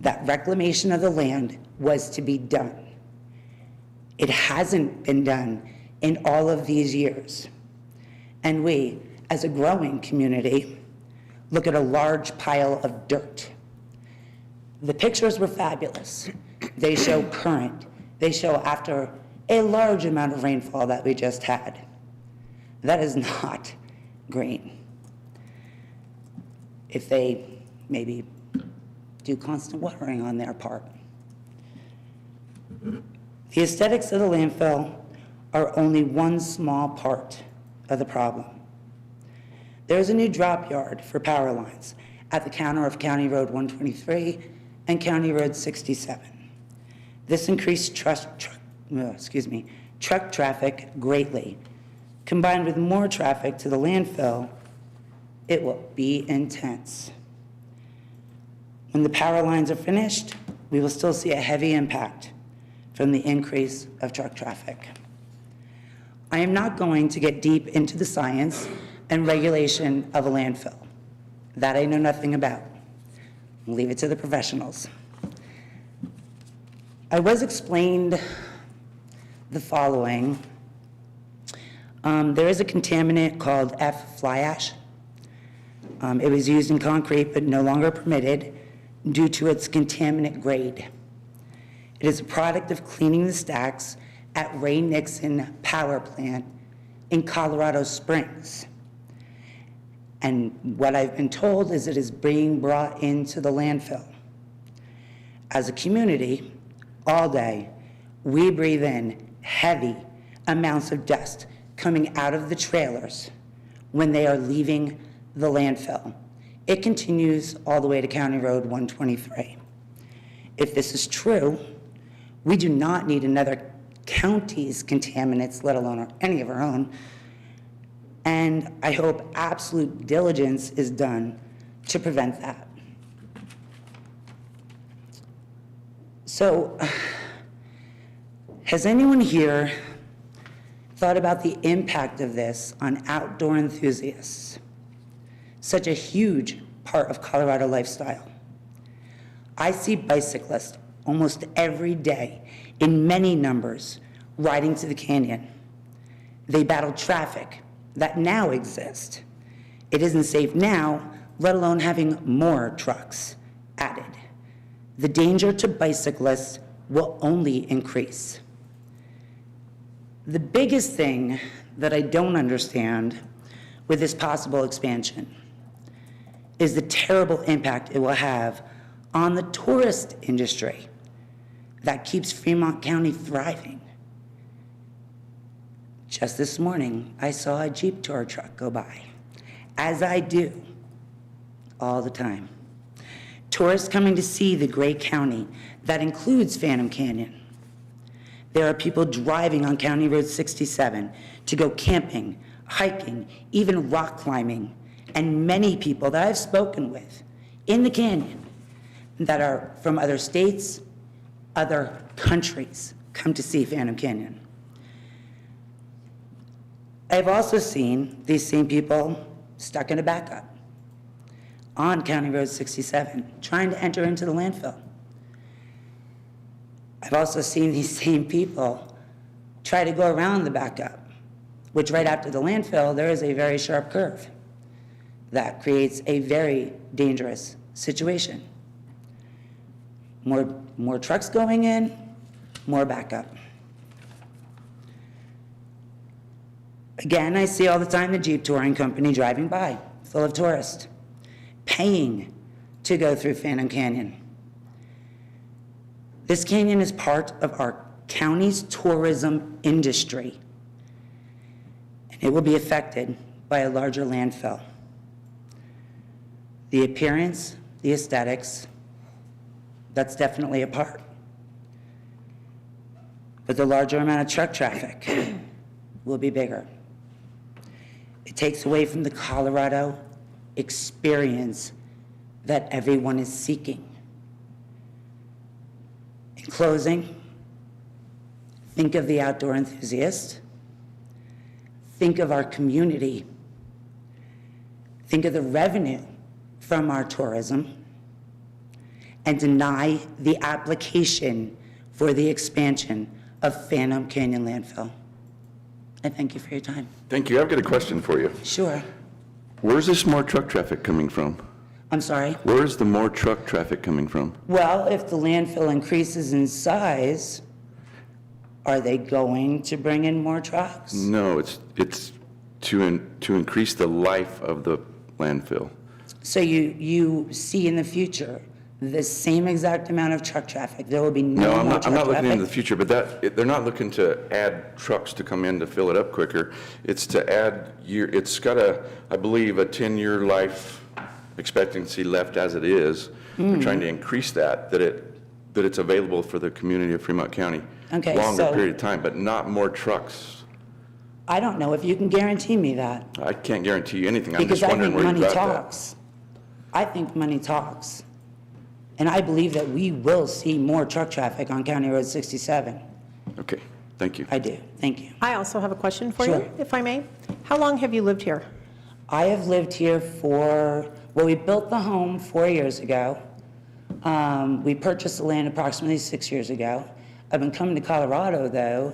that reclamation of the land was to be done. It hasn't been done in all of these years. And we, as a growing community, look at a large pile of dirt. The pictures were fabulous. They show current. They show after a large amount of rainfall that we just had. That is not green. If they maybe do constant watering on their part. The aesthetics of the landfill are only one small part of the problem. There's a new drop yard for power lines at the corner of County Road 123 and County Road 67. This increased truck traffic greatly. Combined with more traffic to the landfill, it will be intense. When the power lines are finished, we will still see a heavy impact from the increase of truck traffic. I am not going to get deep into the science and regulation of a landfill. That I know nothing about. I'll leave it to the professionals. I was explained the following. There is a contaminant called fly ash. It was used in concrete but no longer permitted due to its contaminant grade. It is a product of cleaning the stacks at Ray Nixon Power Plant in Colorado Springs. And what I've been told is it is being brought into the landfill. As a community, all day, we breathe in heavy amounts of dust coming out of the trailers when they are leaving the landfill. It continues all the way to County Road 123. If this is true, we do not need another county's contaminants, let alone any of our own. And I hope absolute diligence is done to prevent that. So, has anyone here thought about the impact of this on outdoor enthusiasts, such a huge part of Colorado lifestyle. I see bicyclists almost every day in many numbers riding to the canyon. They battle traffic that now exists. It isn't safe now, let alone having more trucks added. The danger to bicyclists will only increase. The biggest thing that I don't understand with this possible expansion is the terrible impact it will have on the tourist industry that keeps Fremont County thriving. Just this morning, I saw a Jeep tour truck go by, as I do all the time. Tourists coming to see the great county that includes Phantom Canyon. There are people driving on County Road 67 to go camping, hiking, even rock climbing, and many people that I've spoken with in the canyon that are from other states, other countries, come to see Phantom Canyon. I've also seen these same people stuck in a backup on County Road 67, trying to enter into the landfill. I've also seen these same people try to go around the backup, which right after the landfill, there is a very sharp curve that creates a very dangerous situation. More trucks going in, more backup. Again, I see all the time the Jeep touring company driving by, full of tourists, paying to go through Phantom Canyon. This canyon is part of our county's tourism industry, and it will be affected by a larger landfill. The appearance, the aesthetics, that's definitely a part. But the larger amount of truck traffic will be bigger. It takes away from the Colorado experience that everyone is seeking. In closing, think of the outdoor enthusiast. Think of our community. Think of the revenue from our tourism, and deny the application for the expansion of Phantom Canyon landfill. I thank you for your time. Thank you. I've got a question for you. Sure. Where's this more truck traffic coming from? I'm sorry. Where's the more truck traffic coming from? Well, if the landfill increases in size, are they going to bring in more trucks? No, it's to increase the life of the landfill. So you see in the future the same exact amount of truck traffic? There will be No, no I'm more not truck looking traffic? into the future, but they're not looking to add trucks to come in to fill it up quicker. It's to add it's got I believe, a 10-year life expectancy left as it is. They're trying to increase that it's available for the community of Fremont County. Okay, Longer so- period of time, but not more trucks. I don't know if you can guarantee me that, I can't guarantee you anything. I'm because just I wondering think where you money got that. talks. I think money talks. And I believe that we will see more truck traffic on County Road 67. Okay, thank you. I do. Thank you. I also have a question for Sure. you, if I may. How long have you lived here? I have lived here we built the home 4 years ago. We purchased the land approximately 6 years ago. I've been coming to Colorado, though,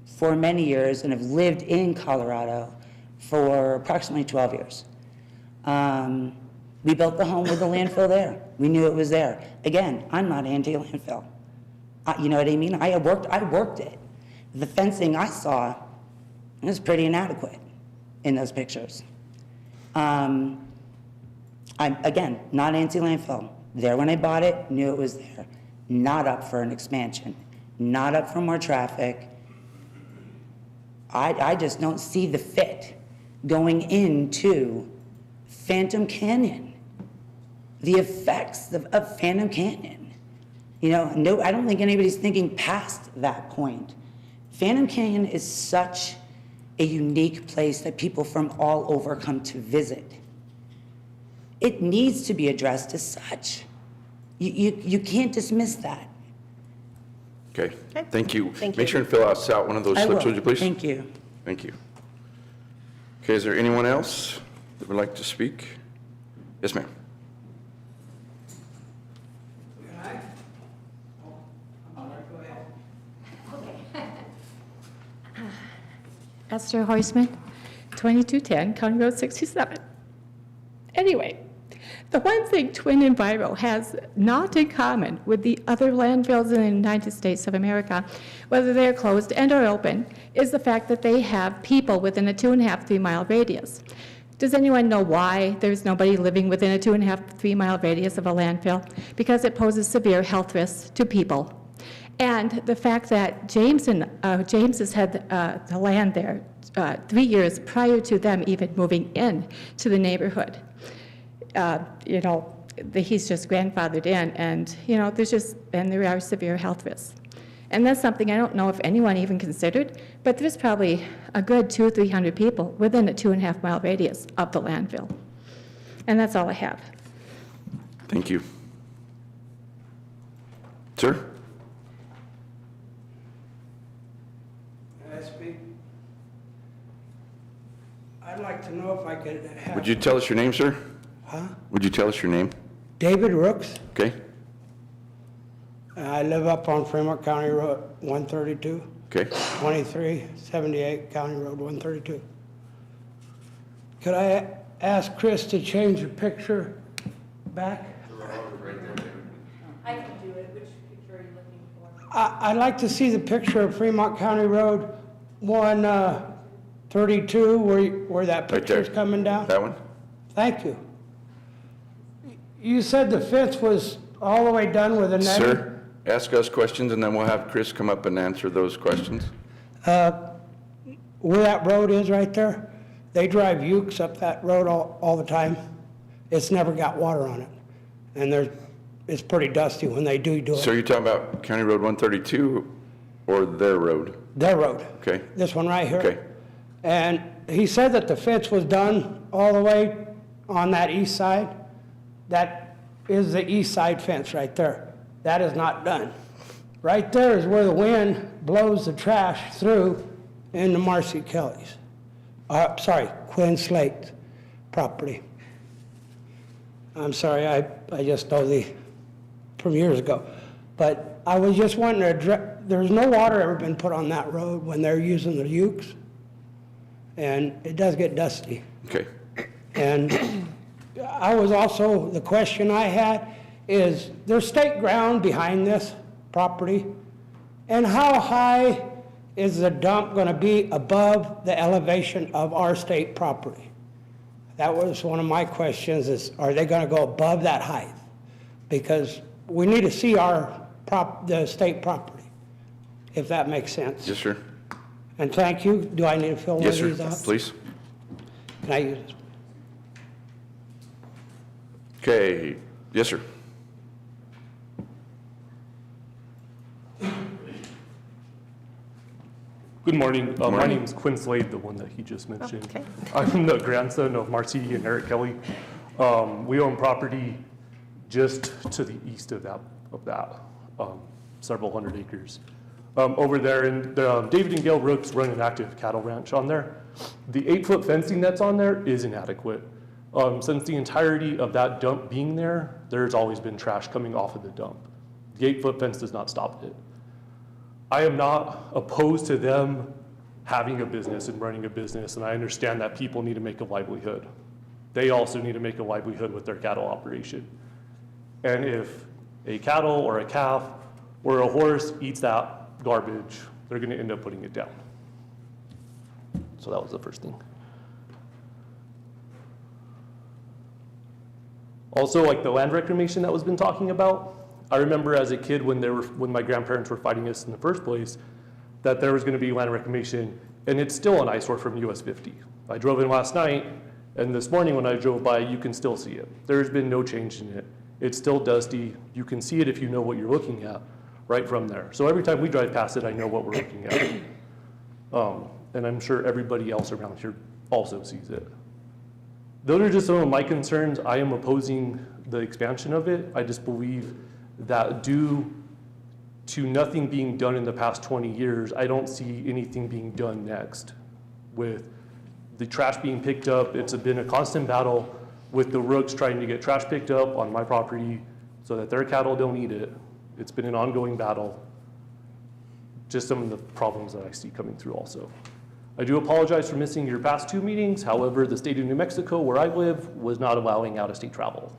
for many years, and have lived in Colorado for approximately 12 years. We built the home with the landfill there. We knew it was there. Again, I'm not anti-landfill. You know what I mean? I worked it. The fencing I saw was pretty inadequate in those pictures. I'm, again, not anti-landfill. There when I bought it, knew it was there. Not up for an expansion, not up for more traffic. I just don't see the fit going into Phantom Canyon. The effects of Phantom Canyon. You know, no, I don't think anybody's thinking past that point. Phantom Canyon is such a unique place that people from all over come to visit. It needs to be addressed as such. You can't dismiss that. Okay, Okay. thank you. Thank Make you. sure and fill out one of those I slips, will. would you please? Thank you. Thank you. Okay, is there anyone else that would like to speak? Yes, ma'am. Esther Heusman, 2210 County Road 67. Anyway, the one thing Twin Enviro has not in common with the other landfills in the United States of America, whether they're closed and or open, is the fact that they have people within a 2.5, 3 mile radius. Does anyone know why there's nobody living within a 2.5, 3 mile radius of a landfill? Because it poses severe health risks to people. And the fact that James has had the land there 3 years prior to them even moving in to the neighborhood. He's just grandfathered in, and there are severe health risks. And that's something I don't know if anyone even considered, but there's probably a good 200 or 300 people within a 2.5 mile radius of the landfill. And that's all I have. Thank you. Sir? May I speak? I'd like to know if I could have. Would you tell us your name, sir? Huh? Would you tell us your name? David Rooks. Okay, I live up on Fremont County Road 132, okay. 2378 County Road 132. Could I ask Chris to change the picture back? I can do it. Which picture are you looking for? I'd like to see the picture of Fremont County Road 132 where that Right there. picture's coming down. That one? Thank you. You said the fence was all the way done with the netting? Sir, ask us questions, and then we'll have Chris come up and answer those questions. Where that road is right there, they drive ukes up that road all the time. It's never got water on it. And it's pretty dusty when they do So it. you're talking about County Road 132 or their road? Their road, Okay, this one right here. okay. And he said that the fence was done all the way on that east side. That is the east side fence right there. That is not done. Right there is where the wind blows the trash through into Marcy Kelly's. Quinn Slate's property. I'm sorry, I just know from years ago. But I was just wanting to address, there's no water ever been put on that road when they're using the ukes. And it does get dusty. Okay, And the question I had is, there's state ground behind this property, and how high is the dump going to be above the elevation of our state property? That was one of my questions, is are they going to go above that height? Because we need to see the state property, if that makes sense. yes, sir. And thank you. Do I need to fill one Yes, of these sir, out? please. Can I use this? Okay, yes, sir. Good morning. My morning. name is Quinn Slade, the one that he just mentioned. okay. I'm the grandson of Marcy and Eric Kelly. We own property just to the east of that, several hundred acres. Over there, and David and Gail Rooks run an active cattle ranch on there. The 8-foot fencing that's on there is inadequate. Since the entirety of that dump being there, there's always been trash coming off of the dump. The 8-foot fence does not stop it. I am not opposed to them having a business and running a business, and I understand that people need to make a livelihood. They also need to make a livelihood with their cattle operation. And if a cattle or a calf or a horse eats that garbage, they're gonna end up putting it down. So that was the first thing. Also, like the land reclamation that was been talking about, I remember as a kid when my grandparents were fighting us in the first place, that there was gonna be land reclamation, and it's still an eyesore from US 50. I drove in last night, and this morning when I drove by, you can still see it. There's been no change in it. It's still dusty. You can see it if you know what you're looking at right from there. So every time we drive past it, I know what we're looking at. And I'm sure everybody else around here also sees it. Those are just some of my concerns. I am opposing the expansion of it. I just believe that due to nothing being done in the past 20 years, I don't see anything being done next. With the trash being picked up, it's been a constant battle with the rooks trying to get trash picked up on my property so that their cattle don't eat it. It's been an ongoing battle. Just some of the problems that I see coming through also. I do apologize for missing your past 2 meetings. However, the state of New Mexico, where I live, was not allowing out-of-state travel.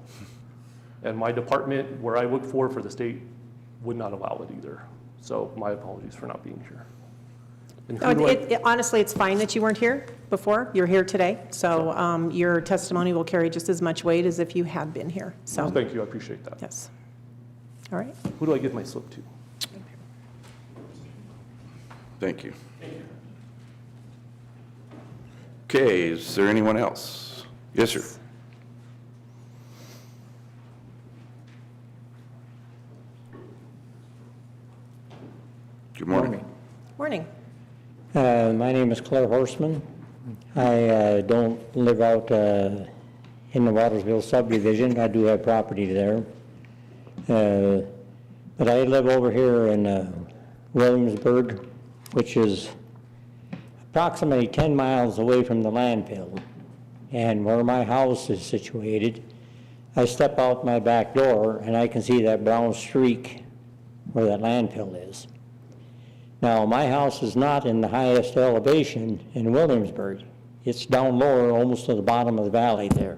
And my department, where I work for the state, would not allow it either. So my apologies for not being here. And who do I- Honestly, it's fine that you weren't here before. You're here today. So your testimony will carry just as much weight as if you had been here. So, Thank you, I appreciate that. yes. All right. Who do I give my slip to? Thank you. Okay, is there anyone else? Yes, sir. Good morning. Morning. My name is Claire Horseman. I don't live out in the Watersville subdivision. I do have property there. But I live over here in Williamsburg, which is approximately 10 miles away from the landfill. And where my house is situated, I step out my back door and I can see that brown streak where that landfill is. Now, my house is not in the highest elevation in Williamsburg. It's down lower, almost to the bottom of the valley there.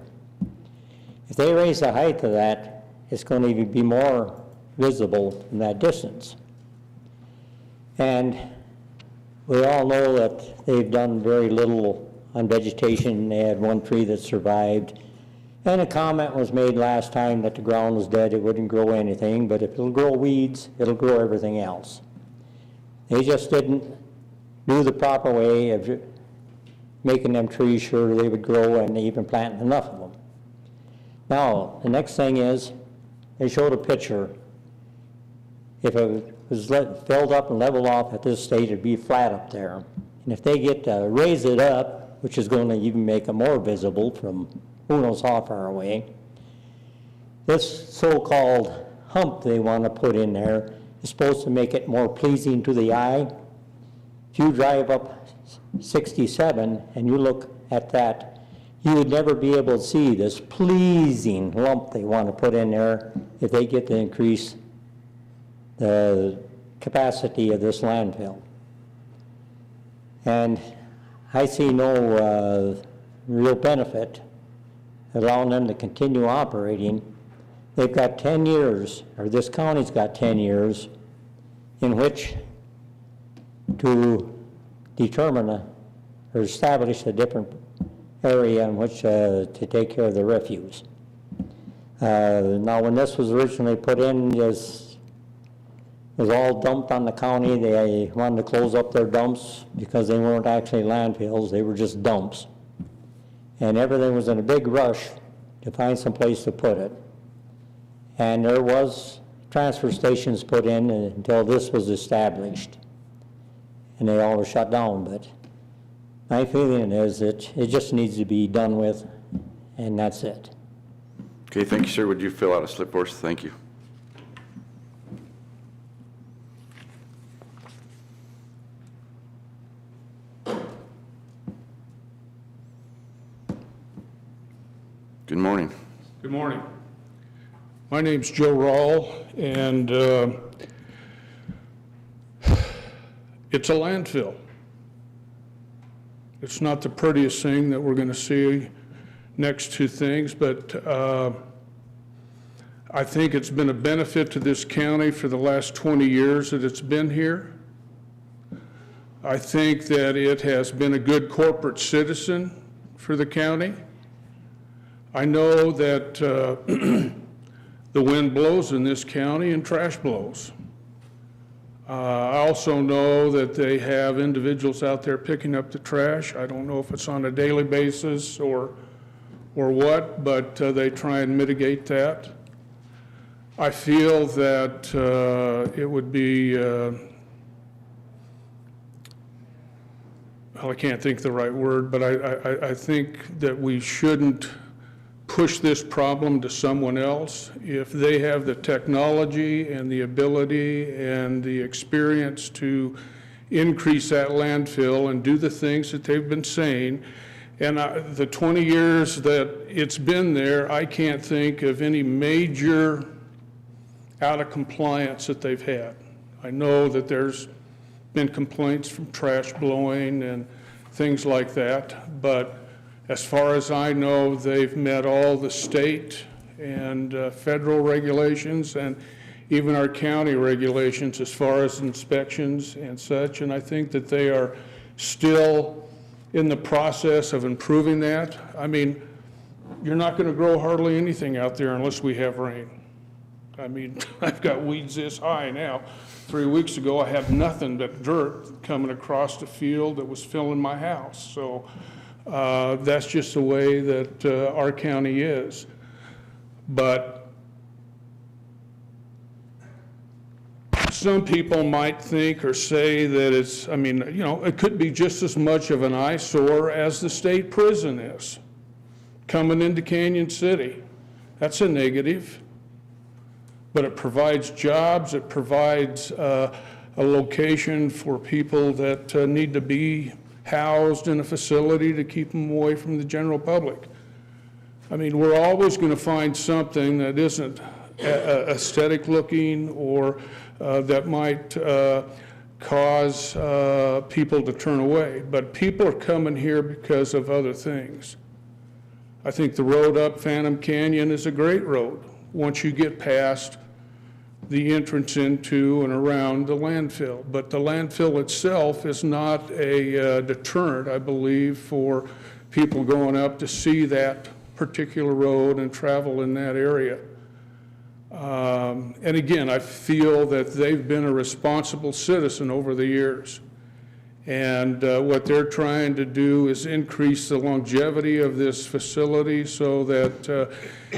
If they raise the height of that, it's going to even be more visible from that distance. And we all know that they've done very little on vegetation. They had one tree that survived. And a comment was made last time that the ground was dead, it wouldn't grow anything, but if it'll grow weeds, it'll grow everything else. They just didn't do the proper way of making them trees sure they would grow and even planting enough of them. Now, the next thing is, they showed a picture. If it was filled up and leveled off at this state, it'd be flat up there. And if they get to raise it up, which is going to even make it more visible from who knows how far away, this so-called hump they want to put in there is supposed to make it more pleasing to the eye. If you drive up 67 and you look at that, you would never be able to see this pleasing lump they want to put in there if they get to increase the capacity of this landfill. And I see no real benefit allowing them to continue operating. They've got 10 years, or this county's got 10 years, in which to determine or establish a different area in which to take care of the refuse. Now, when this was originally put in, it was all dumped on the county. They wanted to close up their dumps because they weren't actually landfills, they were just dumps. And everything was in a big rush to find some place to put it. And there was transfer stations put in until this was established. And they all were shut down, but my feeling is that it just needs to be done with, and that's it. Okay, thank you, sir. Would you fill out a slip for us? Thank you. Good morning. Good morning. My name's Joe Rawl, and it's a landfill. It's not the prettiest thing that we're going to see next to things, but I think it's been a benefit to this county for the last 20 years that it's been here. I think that it has been a good corporate citizen for the county. I know that the wind blows in this county and trash blows. I also know that they have individuals out there picking up the trash. I don't know if it's on a daily basis or what, but they try and mitigate that. I feel that it would be, well, I can't think of the right word, but I think that we shouldn't push this problem to someone else. If they have the technology and the ability and the experience to increase that landfill and do the things that they've been saying, and the 20 years that it's been there, I can't think of any major out of compliance that they've had. I know that there's been complaints from trash blowing and things like that, but as far as I know, they've met all the state and federal regulations and even our county regulations as far as inspections and such, and I think that they are still in the process of improving that. I mean, you're not going to grow hardly anything out there unless we have rain. I mean, I've got weeds this high now. 3 weeks ago, I had nothing but dirt coming across the field that was filling my house. So that's just the way that our county is. But some people might think or say that it's, I mean, you know, it could be just as much of an eyesore as the state prison is coming into Canyon City. That's a negative. But it provides jobs, it provides a location for people that need to be housed in a facility to keep them away from the general public. I mean, we're always going to find something that isn't aesthetic looking or that might cause people to turn away. But people are coming here because of other things. I think the road up Phantom Canyon is a great road once you get past the entrance into and around the landfill. But the landfill itself is not a deterrent, I believe, for people going up to see that particular road and travel in that area. And again, I feel that they've been a responsible citizen over the years. And what they're trying to do is increase the longevity of this facility so that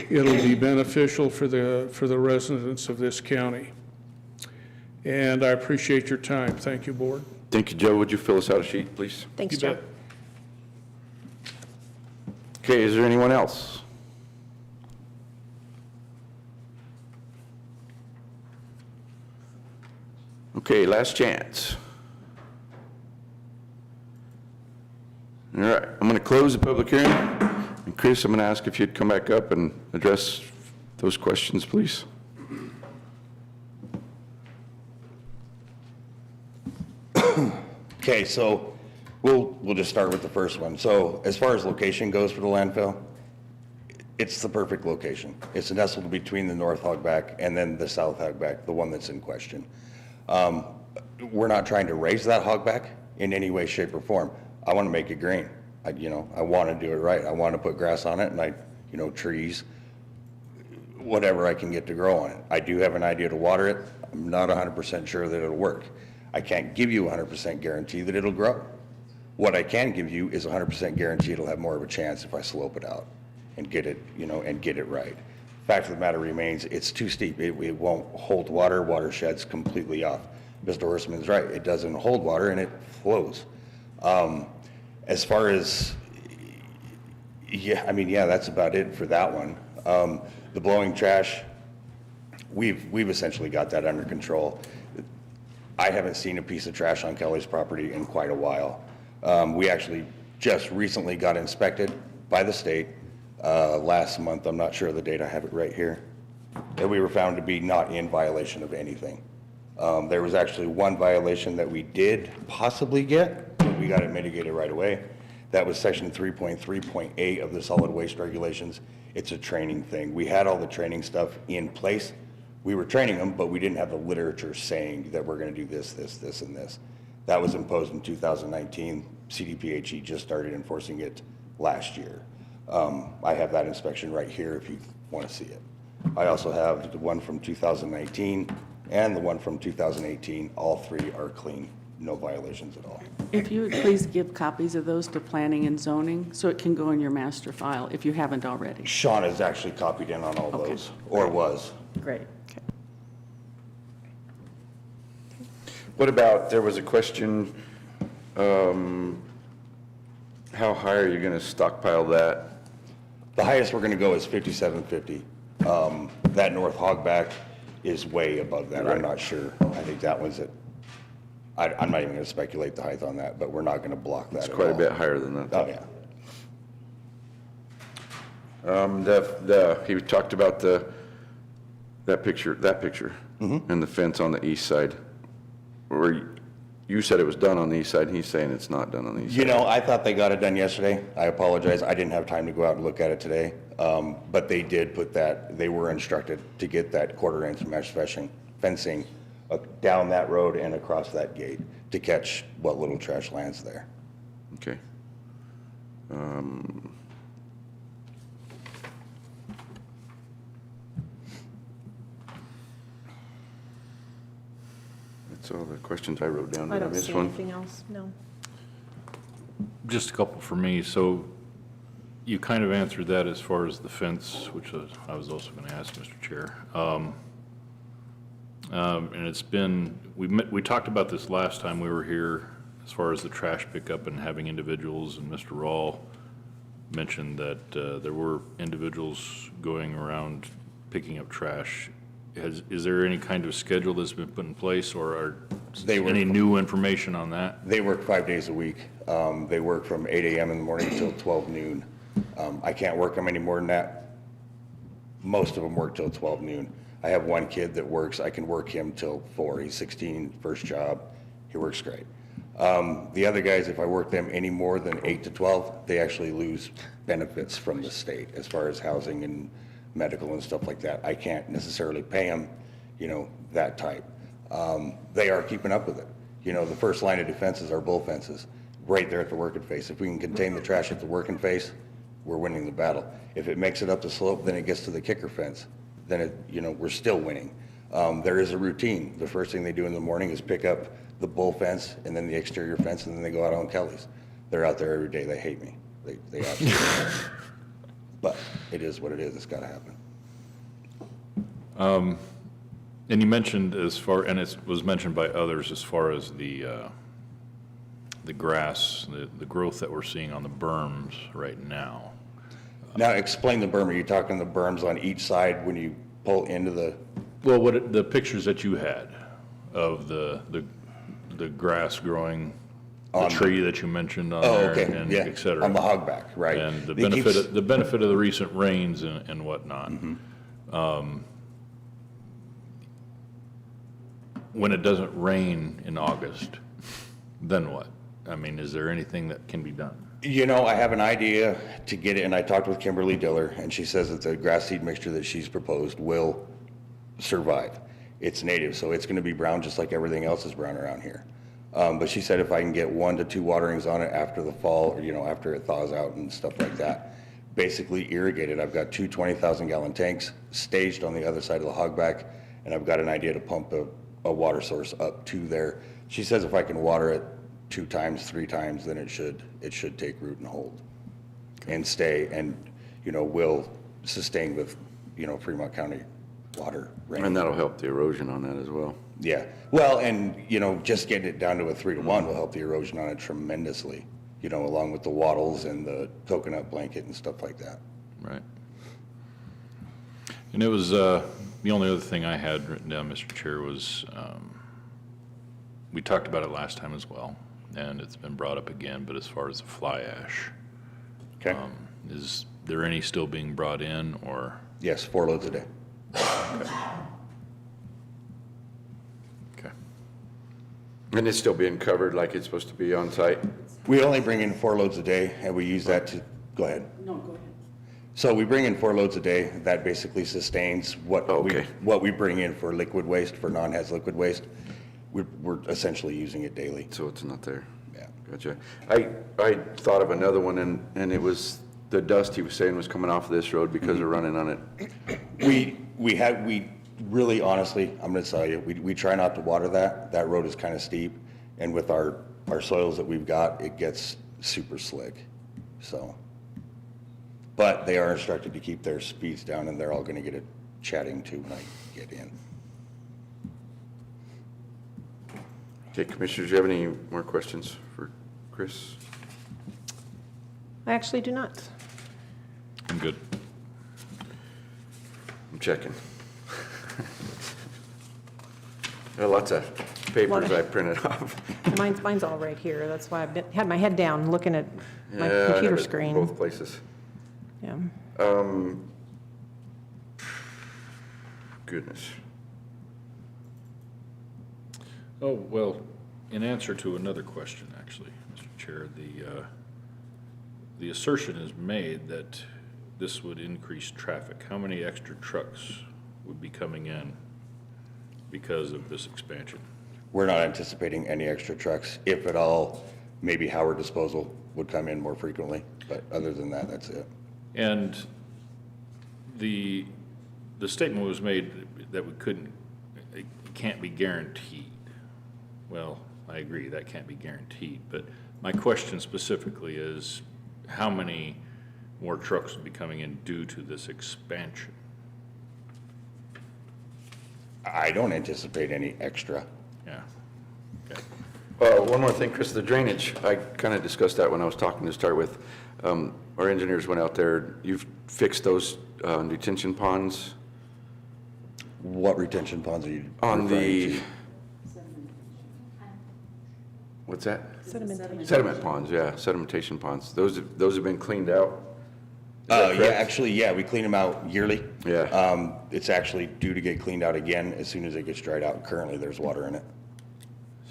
it'll be beneficial for the residents of this county. And I appreciate your time. Thank you, Board. Thank you, Joe. Would you fill us out a sheet, please? Thanks, You Joe. bet. Okay, is there anyone else? Okay, last chance. All right, I'm going to close the public hearing. And Chris, I'm going to ask if you'd come back up and address those questions, please. Okay, so we'll just start with the first one. So as far as location goes for the landfill, it's the perfect location. It's nestled between the north hogback and then the south hogback, the one that's in question. We're not trying to raise that hogback in any way, shape, or form. I want to make it green. I want to do it right. I want to put grass on it and trees, whatever I can get to grow on it. I do have an idea to water it. I'm not 100% sure that it'll work. I can't give you a 100% guarantee that it'll grow. What I can give you is a 100% guarantee it'll have more of a chance if I slope it out and get it, and get it right. Fact of the matter remains, it's too steep. It won't hold water. Water sheds completely off. Mr. Horstman's right. It doesn't hold water and it flows. As far as, that's about it for that one. The blowing trash, we've essentially got that under control. I haven't seen a piece of trash on Kelly's property in quite a while. We actually just recently got inspected by the state last month. I'm not sure of the date. I have it right here. And we were found to be not in violation of anything. There was actually one violation that we did possibly get, but we got it mitigated right away. That was section 3.3.8 of the solid waste regulations. It's a training thing. We had all the training stuff in place. We were training them, but we didn't have the literature saying that we're going to do this, this, this, and this. That was imposed in 2019. CDPHE just started enforcing it last year. I have that inspection right here if you want to see it. I also have the one from 2019 and the one from 2018. All three are clean, no violations at all. If you would please give copies of those to planning and zoning so it can go in your master file if you haven't already. Sean is actually copied in on all those, or was. Great. What about, there was a question, how high are you going to stockpile that? The highest we're gonna go is 5750. That north hogback is way above that. I'm not sure. I think that one's at, I'm not even gonna speculate the height on that, but we're not gonna block that It's at quite a all. bit higher than that. Oh, yeah. He talked about that picture, and the fence on the east side, where you said it was done on the east side, and he's saying it's not done on the east side. You know, I thought they got it done yesterday. I apologize. I didn't have time to go out and look at it today. But they did put that, they were instructed to get that quarter-inch mesh fencing down that road and across that gate to catch what little trash lands there. Okay. That's all the questions I wrote down. I Did don't miss see one? anything else, no. Just a couple for me. So you kind of answered that as far as the fence, which I was also going to ask, Mr. Chair. And it's been, we talked about this last time we were here, as far as the trash pickup and having individuals, and Mr. Rawl mentioned that there were individuals going around picking up trash. Is there any kind of schedule that's been put in place, or are any new information on that? They work 5 days a week. They work from 8 a.m. in the morning until 12 noon. I can't work them any more than that. Most of them work till 12 noon. I have one kid that works, I can work him till 4. He's 16, first job. He works great. The other guys, if I work them any more than 8 to 12, they actually lose benefits from the state as far as housing and medical and stuff like that. I can't necessarily pay them, you know, that type. They are keeping up with it. You know, the first line of defense is our bull fences, right there at the working face. If we can contain the trash at the working face, we're winning the battle. If it makes it up the slope, then it gets to the kicker fence, then it, you know, we're still winning. There is a routine. The first thing they do in the morning is pick up the bull fence and then the exterior fence, and then they go out on Kelly's. They're out there every day. They hate me. They absolutely But it is what it is. It's got to happen. And you mentioned and it was mentioned by others as far as the grass, the growth that we're seeing on the berms right now. Now, explain the berm. Are you talking the berms on each side when you pull into the? Well, the pictures that you had of the grass growing, the tree that you mentioned on there, okay. and Yeah. et cetera. On the hogback, right. And the It benefit of the recent rains and whatnot. When it doesn't rain in August, then what? I mean, is there anything that can be done? You know, I have an idea to get it, and I talked with Kimberly Diller, and she says that the grass seed mixture that she's proposed will survive. It's native, so it's going to be brown just like everything else is brown around here. But she said if I can get 1 to 2 waterings on it after the fall, or, you know, after it thaws out and stuff like that, basically irrigated. I've got 2 20,000-gallon tanks staged on the other side of the hogback, and I've got an idea to pump a water source up to there. She says if I can water it 2 times, 3 times, then it should take root and hold and stay, and, you know, will sustain with, you know, Fremont County water. And that'll help the erosion on that as well. Yeah, well, and, you know, just getting it down to a 3 to 1 will help the erosion on it tremendously, you know, along with the wattles and the coconut blanket and stuff like that. Right. And it was, the only other thing I had written down, Mr. Chair, was, we talked about it last time as well, and it's been brought up again, but as far as the fly ash. Okay. Is there any still being brought in, or? Yes, 4 loads a day. Okay. And it's still being covered like it's supposed to be on site? We only bring in 4 loads a day, and we use that to, go ahead. No, go ahead. So we bring in 4 loads a day. That basically sustains what we bring in for liquid waste, for non-haz liquid waste. We're essentially using it daily. So it's not there? Yeah. Gotcha. I thought of another one, and it was the dust he was saying was coming off of this road because they're running on it. We really, honestly, I'm gonna tell you, we try not to water that. That road is kind of steep, and with our soils that we've got, it gets super slick, so. But they are instructed to keep their speeds down, and they're all gonna get a chatting to when I get in. Okay, Commissioners, do you have any more questions for Chris? I actually do not. I'm good. I'm checking. There are lots of papers I printed off. Mine's all right here. That's why had my head down looking at my Yeah, I computer have it in screen. both places. Yeah. Goodness. Oh, well, in answer to another question, actually, Mr. Chair, the assertion is made that this would increase traffic. How many extra trucks would be coming in because of this expansion? We're not anticipating any extra trucks. If at all, maybe Howard Disposal would come in more frequently, but other than that, that's it. And the statement was made that it can't be guaranteed. Well, I agree, that can't be guaranteed, but my question specifically is, how many more trucks will be coming in due to this expansion? I don't anticipate any extra. Yeah. Okay. One more thing, Chris, the drainage, I kind of discussed that when I was talking to start with. Our engineers went out there, you've fixed those detention ponds? What retention ponds are you On referring the, to? what's that? Sedimentation. Sediment ponds, yeah, sedimentation ponds. Those have been cleaned out? Yeah, actually, yeah, we clean them out yearly. Yeah. It's actually due to get cleaned out again as soon as it gets dried out. Currently, there's water in it.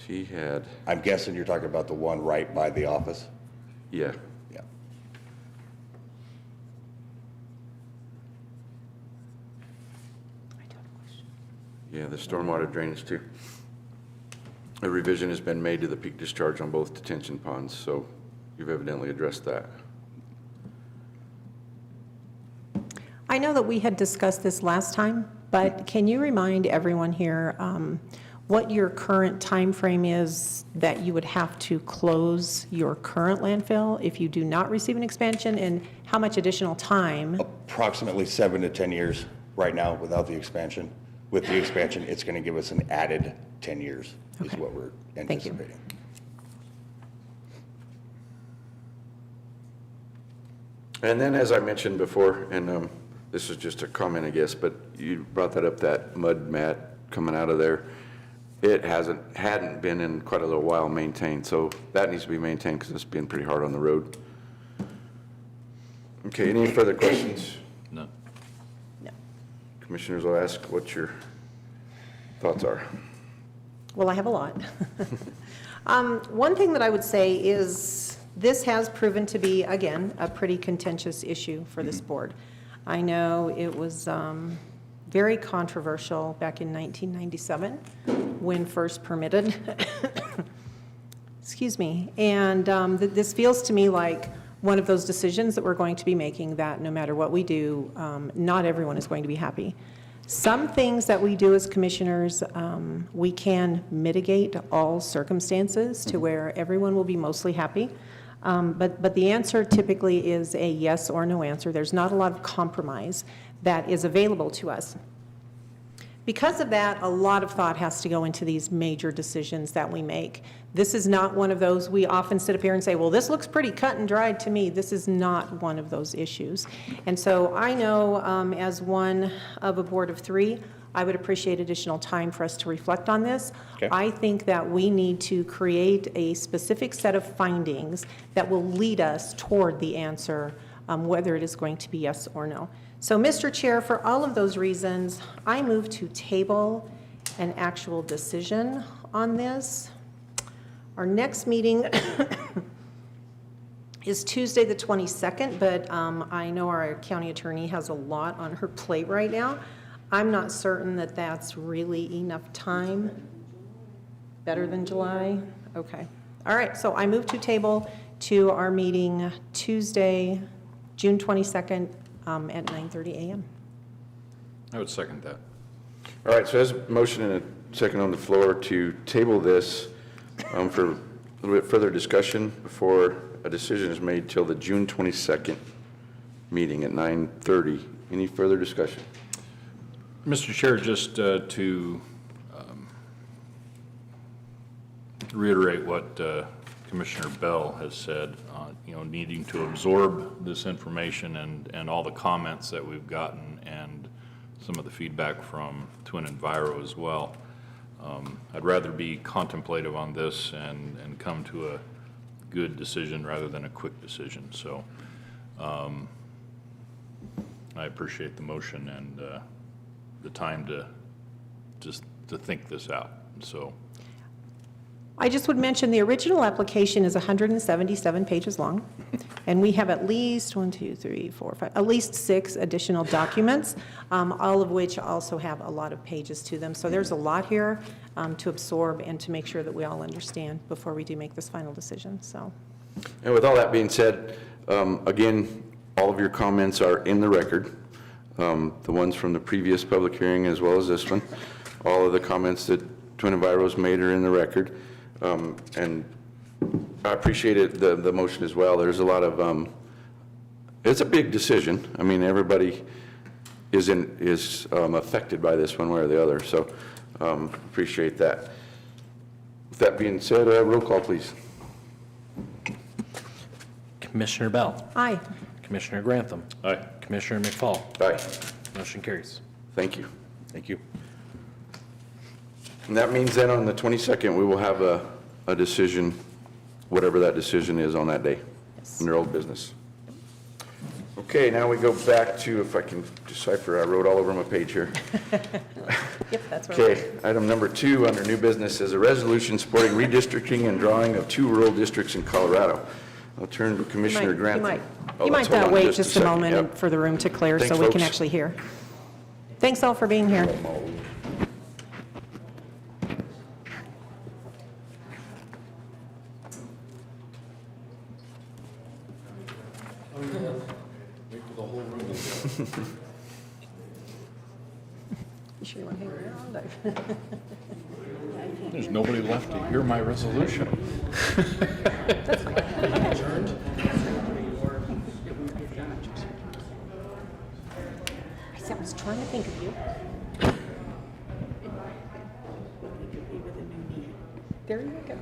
She had, I'm guessing you're talking about the one right by the office? yeah. Yeah. Yeah, the stormwater drainage too. A revision has been made to the peak discharge on both detention ponds, so you've evidently addressed that. I know that we had discussed this last time, but can you remind everyone here what your current time frame is that you would have to close your current landfill if you do not receive an expansion, and how much additional time? Approximately 7 to 10 years right now without the expansion. With the expansion, it's going to give us an added 10 years is Okay. what we're Thank you. anticipating. And then, as I mentioned before, and this is just a comment, I guess, but you brought that up, that mud mat coming out of there. It hadn't been in quite a little while maintained, so that needs to be maintained because it's been pretty hard on the road. Okay, any further questions? No. No. Commissioners will ask what your thoughts are. Well, I have a lot. One thing that I would say is this has proven to be, again, a pretty contentious issue for this board. I know it was very controversial back in 1997 when first permitted. Excuse me. And this feels to me like one of those decisions that we're going to be making that no matter what we do, not everyone is going to be happy. Some things that we do as commissioners, we can mitigate all circumstances to where everyone will be mostly happy. But the answer typically is a yes or no answer. There's not a lot of compromise that is available to us. Because of that, a lot of thought has to go into these major decisions that we make. This is not one of those, we often sit up here and say, well, this looks pretty cut and dried to me. This is not one of those issues. And so I know as one of a board of 3, I would appreciate additional time for us to reflect on this. Okay. I think that we need to create a specific set of findings that will lead us toward the answer, whether it is going to be yes or no. So, Mr. Chair, for all of those reasons, I move to table an actual decision on this. Our next meeting is Tuesday, the 22nd, but I know our county attorney has a lot on her plate right now. I'm not certain that that's really enough time. Better than July? Okay. All right, so I move to table to our meeting Tuesday, June 22nd at 9:30 a.m. I would second that. All right, so there's a motion and a second on the floor to table this for a little bit further discussion before a decision is made till the June 22nd meeting at 9:30. Any further discussion? Mr. Chair, just to reiterate what Commissioner Bell has said, needing to absorb this information and all the comments that we've gotten and some of the feedback from Twin Enviro as well. I'd rather be contemplative on this and come to a good decision rather than a quick decision. So I appreciate the motion and the time to think this out. So I just would mention the original application is 177 pages long, and we have at least at least 6 additional documents, all of which also have a lot of pages to them. So there's a lot here to absorb and to make sure that we all understand before we do make this final decision. So, And with all that being said, again, all of your comments are in the record, the ones from the previous public hearing as well as this one. All of the comments that Twin Enviro's made are in the record. And I appreciated the motion as well. There's a lot of, it's a big decision. I mean, everybody is affected by this one way or the other, so appreciate that. With that being said, roll call, please. Commissioner Bell. aye. Commissioner Grantham. Aye. Commissioner McFall. Aye. Motion carries. Thank you. Thank you. And that means then on the 22nd, we will have a decision, whatever that decision is on that day, under old business. Okay, now we go back to, if I can decipher, I wrote all over my page here. Yep, that's where we're Okay, item number 2 under new business is a resolution supporting redistricting and drawing of 2 rural districts in Colorado. I'll turn to Commissioner Grantham. You might wait just a moment Yep. for the room to clear Thanks, so we can folks. actually hear. Thanks all for being here. You sure you want to hang around? There's nobody left to hear my resolution. I was trying to think of you. There you go.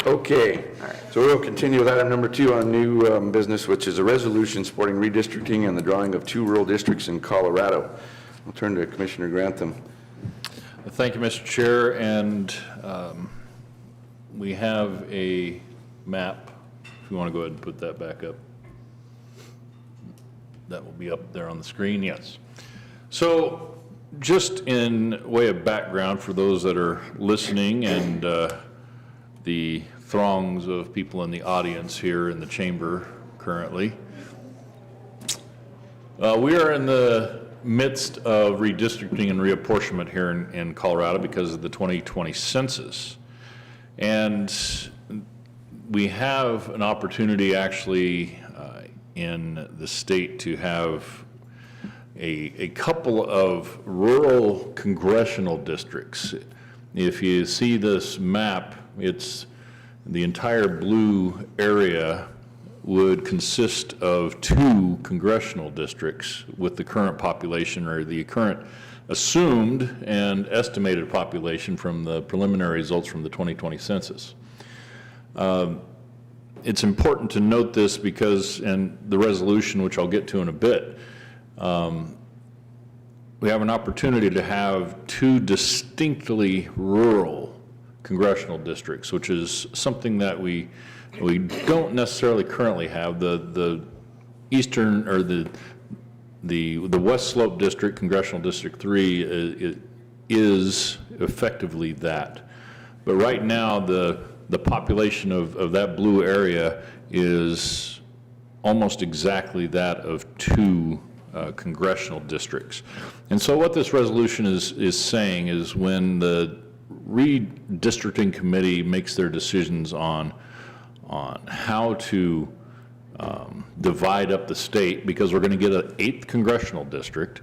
Okay, so we'll continue with item number 2 on new business, which is a resolution supporting redistricting and the drawing of 2 rural districts in Colorado. I'll turn to Commissioner Grantham. Thank you, Mr. Chair, and we have a map, if you want to go ahead and put that back up. That will be up there on the screen, yes. So just in way of background for those that are listening and the throngs of people in the audience here in the chamber currently, we are in the midst of redistricting and reapportionment here in Colorado because of the 2020 census. And we have an opportunity actually in the state to have a couple of rural congressional districts. If you see this map, it's the entire blue area would consist of 2 congressional districts with the current population or the current assumed and estimated population from the preliminary results from the 2020 census. It's important to note this because, and the resolution, which I'll get to in a bit, we have an opportunity to have 2 distinctly rural congressional districts, which is something that we don't necessarily currently have. The eastern, or the West Slope District, Congressional District 3, is effectively that. But right now, the population of that blue area is almost exactly that of 2 congressional districts. And so what this resolution is saying is when the redistricting committee makes their decisions on how to divide up the state, because we're going to get an 8th congressional district,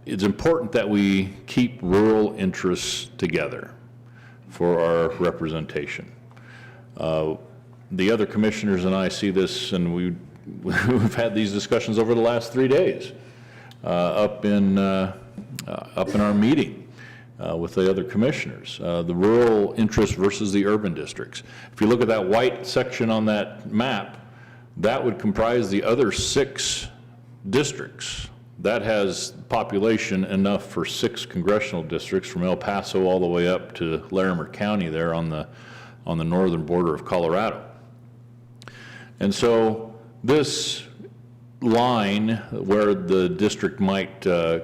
it's important that we keep rural interests together for our representation. The other commissioners and I see this, and we've had these discussions over the last 3 days up in our meeting. with the other commissioners, the rural interest versus the urban districts. If you look at that white section on that map, that would comprise the other 6 districts. That has population enough for 6 congressional districts from El Paso all the way up to Larimer County there on the northern border of Colorado. And so this line where the district might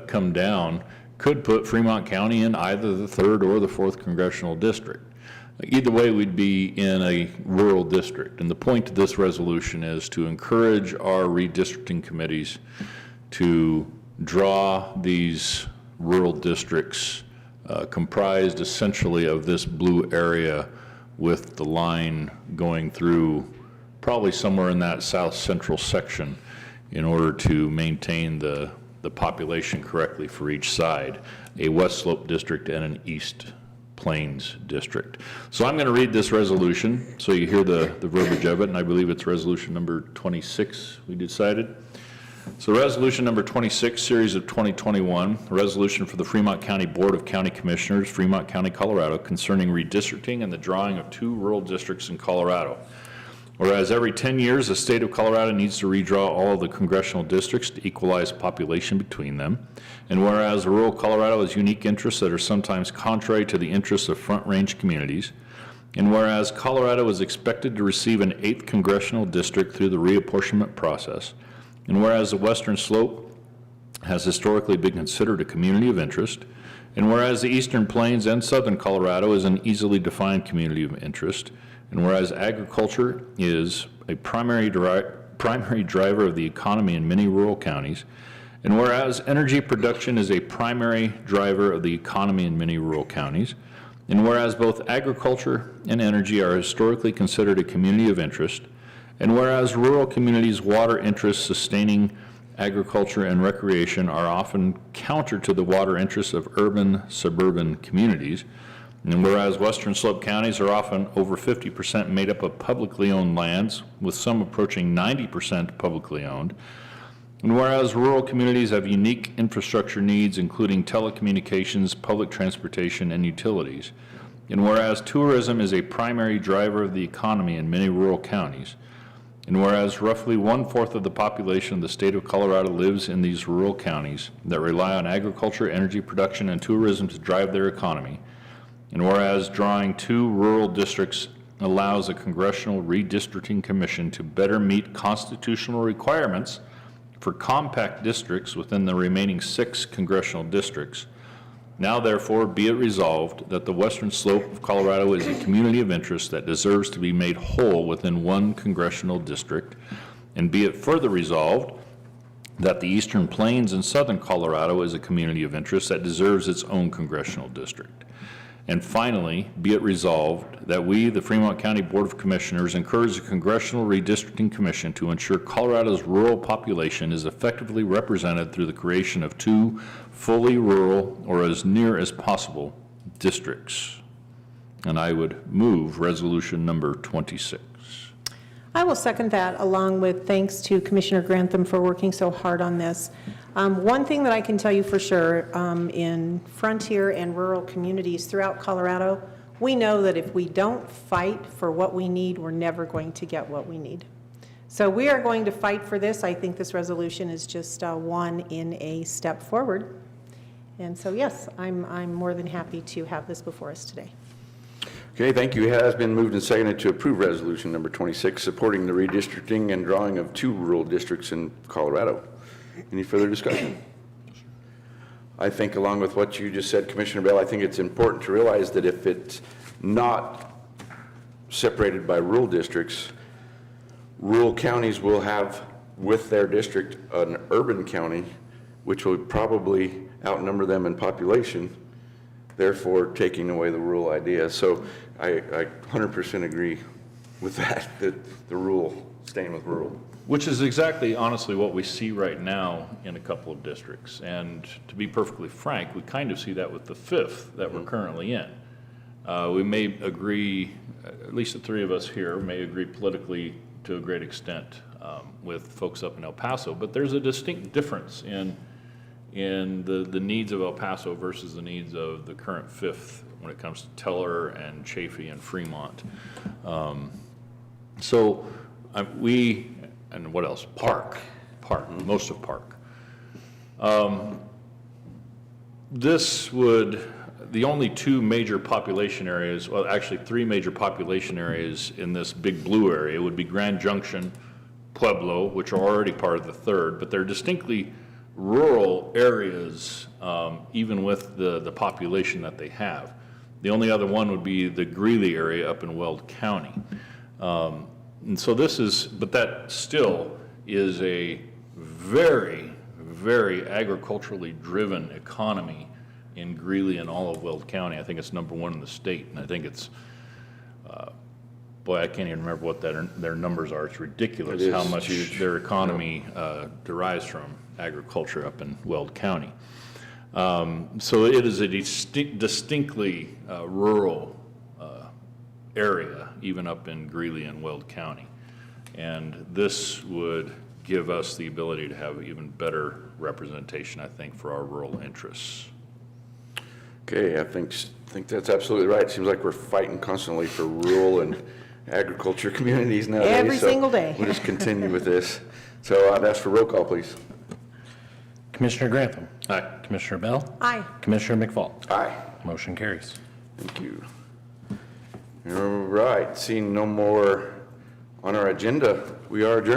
come down could put Fremont County in either the 3rd or the 4th congressional district. Either way, we'd be in a rural district. And the point of this resolution is to encourage our redistricting committees to draw these rural districts comprised essentially of this blue area with the line going through probably somewhere in that south central section in order to maintain the population correctly for each side, a West Slope district and an East Plains district. So I'm going to read this resolution so you hear the verbiage of it, and I believe it's resolution number 26 we decided. So resolution number 26, series of 2021, a resolution for the Fremont County Board of County Commissioners, Fremont County, Colorado, concerning redistricting and the drawing of 2 rural districts in Colorado. Whereas every 10 years, the state of Colorado needs to redraw all of the congressional districts to equalize population between them. And whereas rural Colorado has unique interests that are sometimes contrary to the interests of Front Range communities. And whereas Colorado is expected to receive an 8th congressional district through the reapportionment process. And whereas the Western Slope has historically been considered a community of interest. And whereas the Eastern Plains and Southern Colorado is an easily defined community of interest. And whereas agriculture is a primary driver of the economy in many rural counties, and whereas energy production is a primary driver of the economy in many rural counties, and whereas both agriculture and energy are historically considered a community of interest, and whereas rural communities' water interests sustaining agriculture and recreation are often counter to the water interests of urban, suburban communities, and whereas Western Slope counties are often over 50% made up of publicly owned lands, with some approaching 90% publicly owned, and whereas rural communities have unique infrastructure needs, including telecommunications, public transportation, and utilities, and whereas tourism is a primary driver of the economy in many rural counties, and whereas roughly 1/4 of the population of the state of Colorado lives in these rural counties that rely on agriculture, energy production, and tourism to drive their economy, and whereas drawing 2 rural districts allows a congressional redistricting commission to better meet constitutional requirements for compact districts within the remaining 6 congressional districts, now therefore be it resolved that the Western Slope of Colorado is a community of interest that deserves to be made whole within 1 congressional district, and be it further resolved that the Eastern Plains and Southern Colorado is a community of interest that deserves its own congressional district. And finally, be it resolved that we, the Fremont County Board of Commissioners, encourage the Congressional Redistricting Commission to ensure Colorado's rural population is effectively represented through the creation of 2 fully rural, or as near as possible, districts. And I would move resolution number 26. I will second that, along with thanks to Commissioner Grantham for working so hard on this. One thing that I can tell you for sure, in frontier and rural communities throughout Colorado, we know that if we don't fight for what we need, we're never going to get what we need. So we are going to fight for this. I think this resolution is just one in a step forward. And so, yes, I'm more than happy to have this before us today. Okay, thank you. It has been moved and seconded to approve resolution number 26, supporting the redistricting and drawing of 2 rural districts in Colorado. Any further discussion? I think along with what you just said, Commissioner Bell, I think it's important to realize that if it's not separated by rural districts, rural counties will have with their district an urban county, which will probably outnumber them in population, therefore taking away the rural idea. So I 100% agree with that the rural, staying with rural. Which is exactly, honestly, what we see right now in a couple of districts. And to be perfectly frank, we kind of see that with the 5th that we're currently in. We may agree, at least the 3 of us here, may agree politically to a great extent with folks up in El Paso, but there's a distinct difference in in the needs of El Paso versus the needs of the current 5th when it comes to Teller and Chaffee and Fremont. So we, and what else? Park, most of Park. This would, the only 2 major population areas, well, actually 3 major population areas in this big blue area would be Grand Junction, Pueblo, which are already part of the 3rd, but they're distinctly rural areas, even with the population that they have. The only other one would be the Greeley area up in Weld County. And so this is, but that still is a very, very agriculturally driven economy in Greeley and all of Weld County. I think it's #1 in the state, and I think it's, boy, I can't even remember what their numbers are. It's ridiculous It is how much huge. their economy derives from agriculture up in Weld County. So it is a distinctly rural area, even up in Greeley and Weld County. And this would give us the ability to have even better representation, I think, for our rural interests. Okay, I think that's absolutely right. It seems like we're fighting constantly for rural and agriculture communities nowadays. Every so single day. We'll just continue with this. So I'd ask for roll call, please. Commissioner Grantham. Aye. Commissioner Bell. Aye. Commissioner McFall. Aye. Motion carries. Thank you. All right, seeing no more on our agenda, we are adjourned.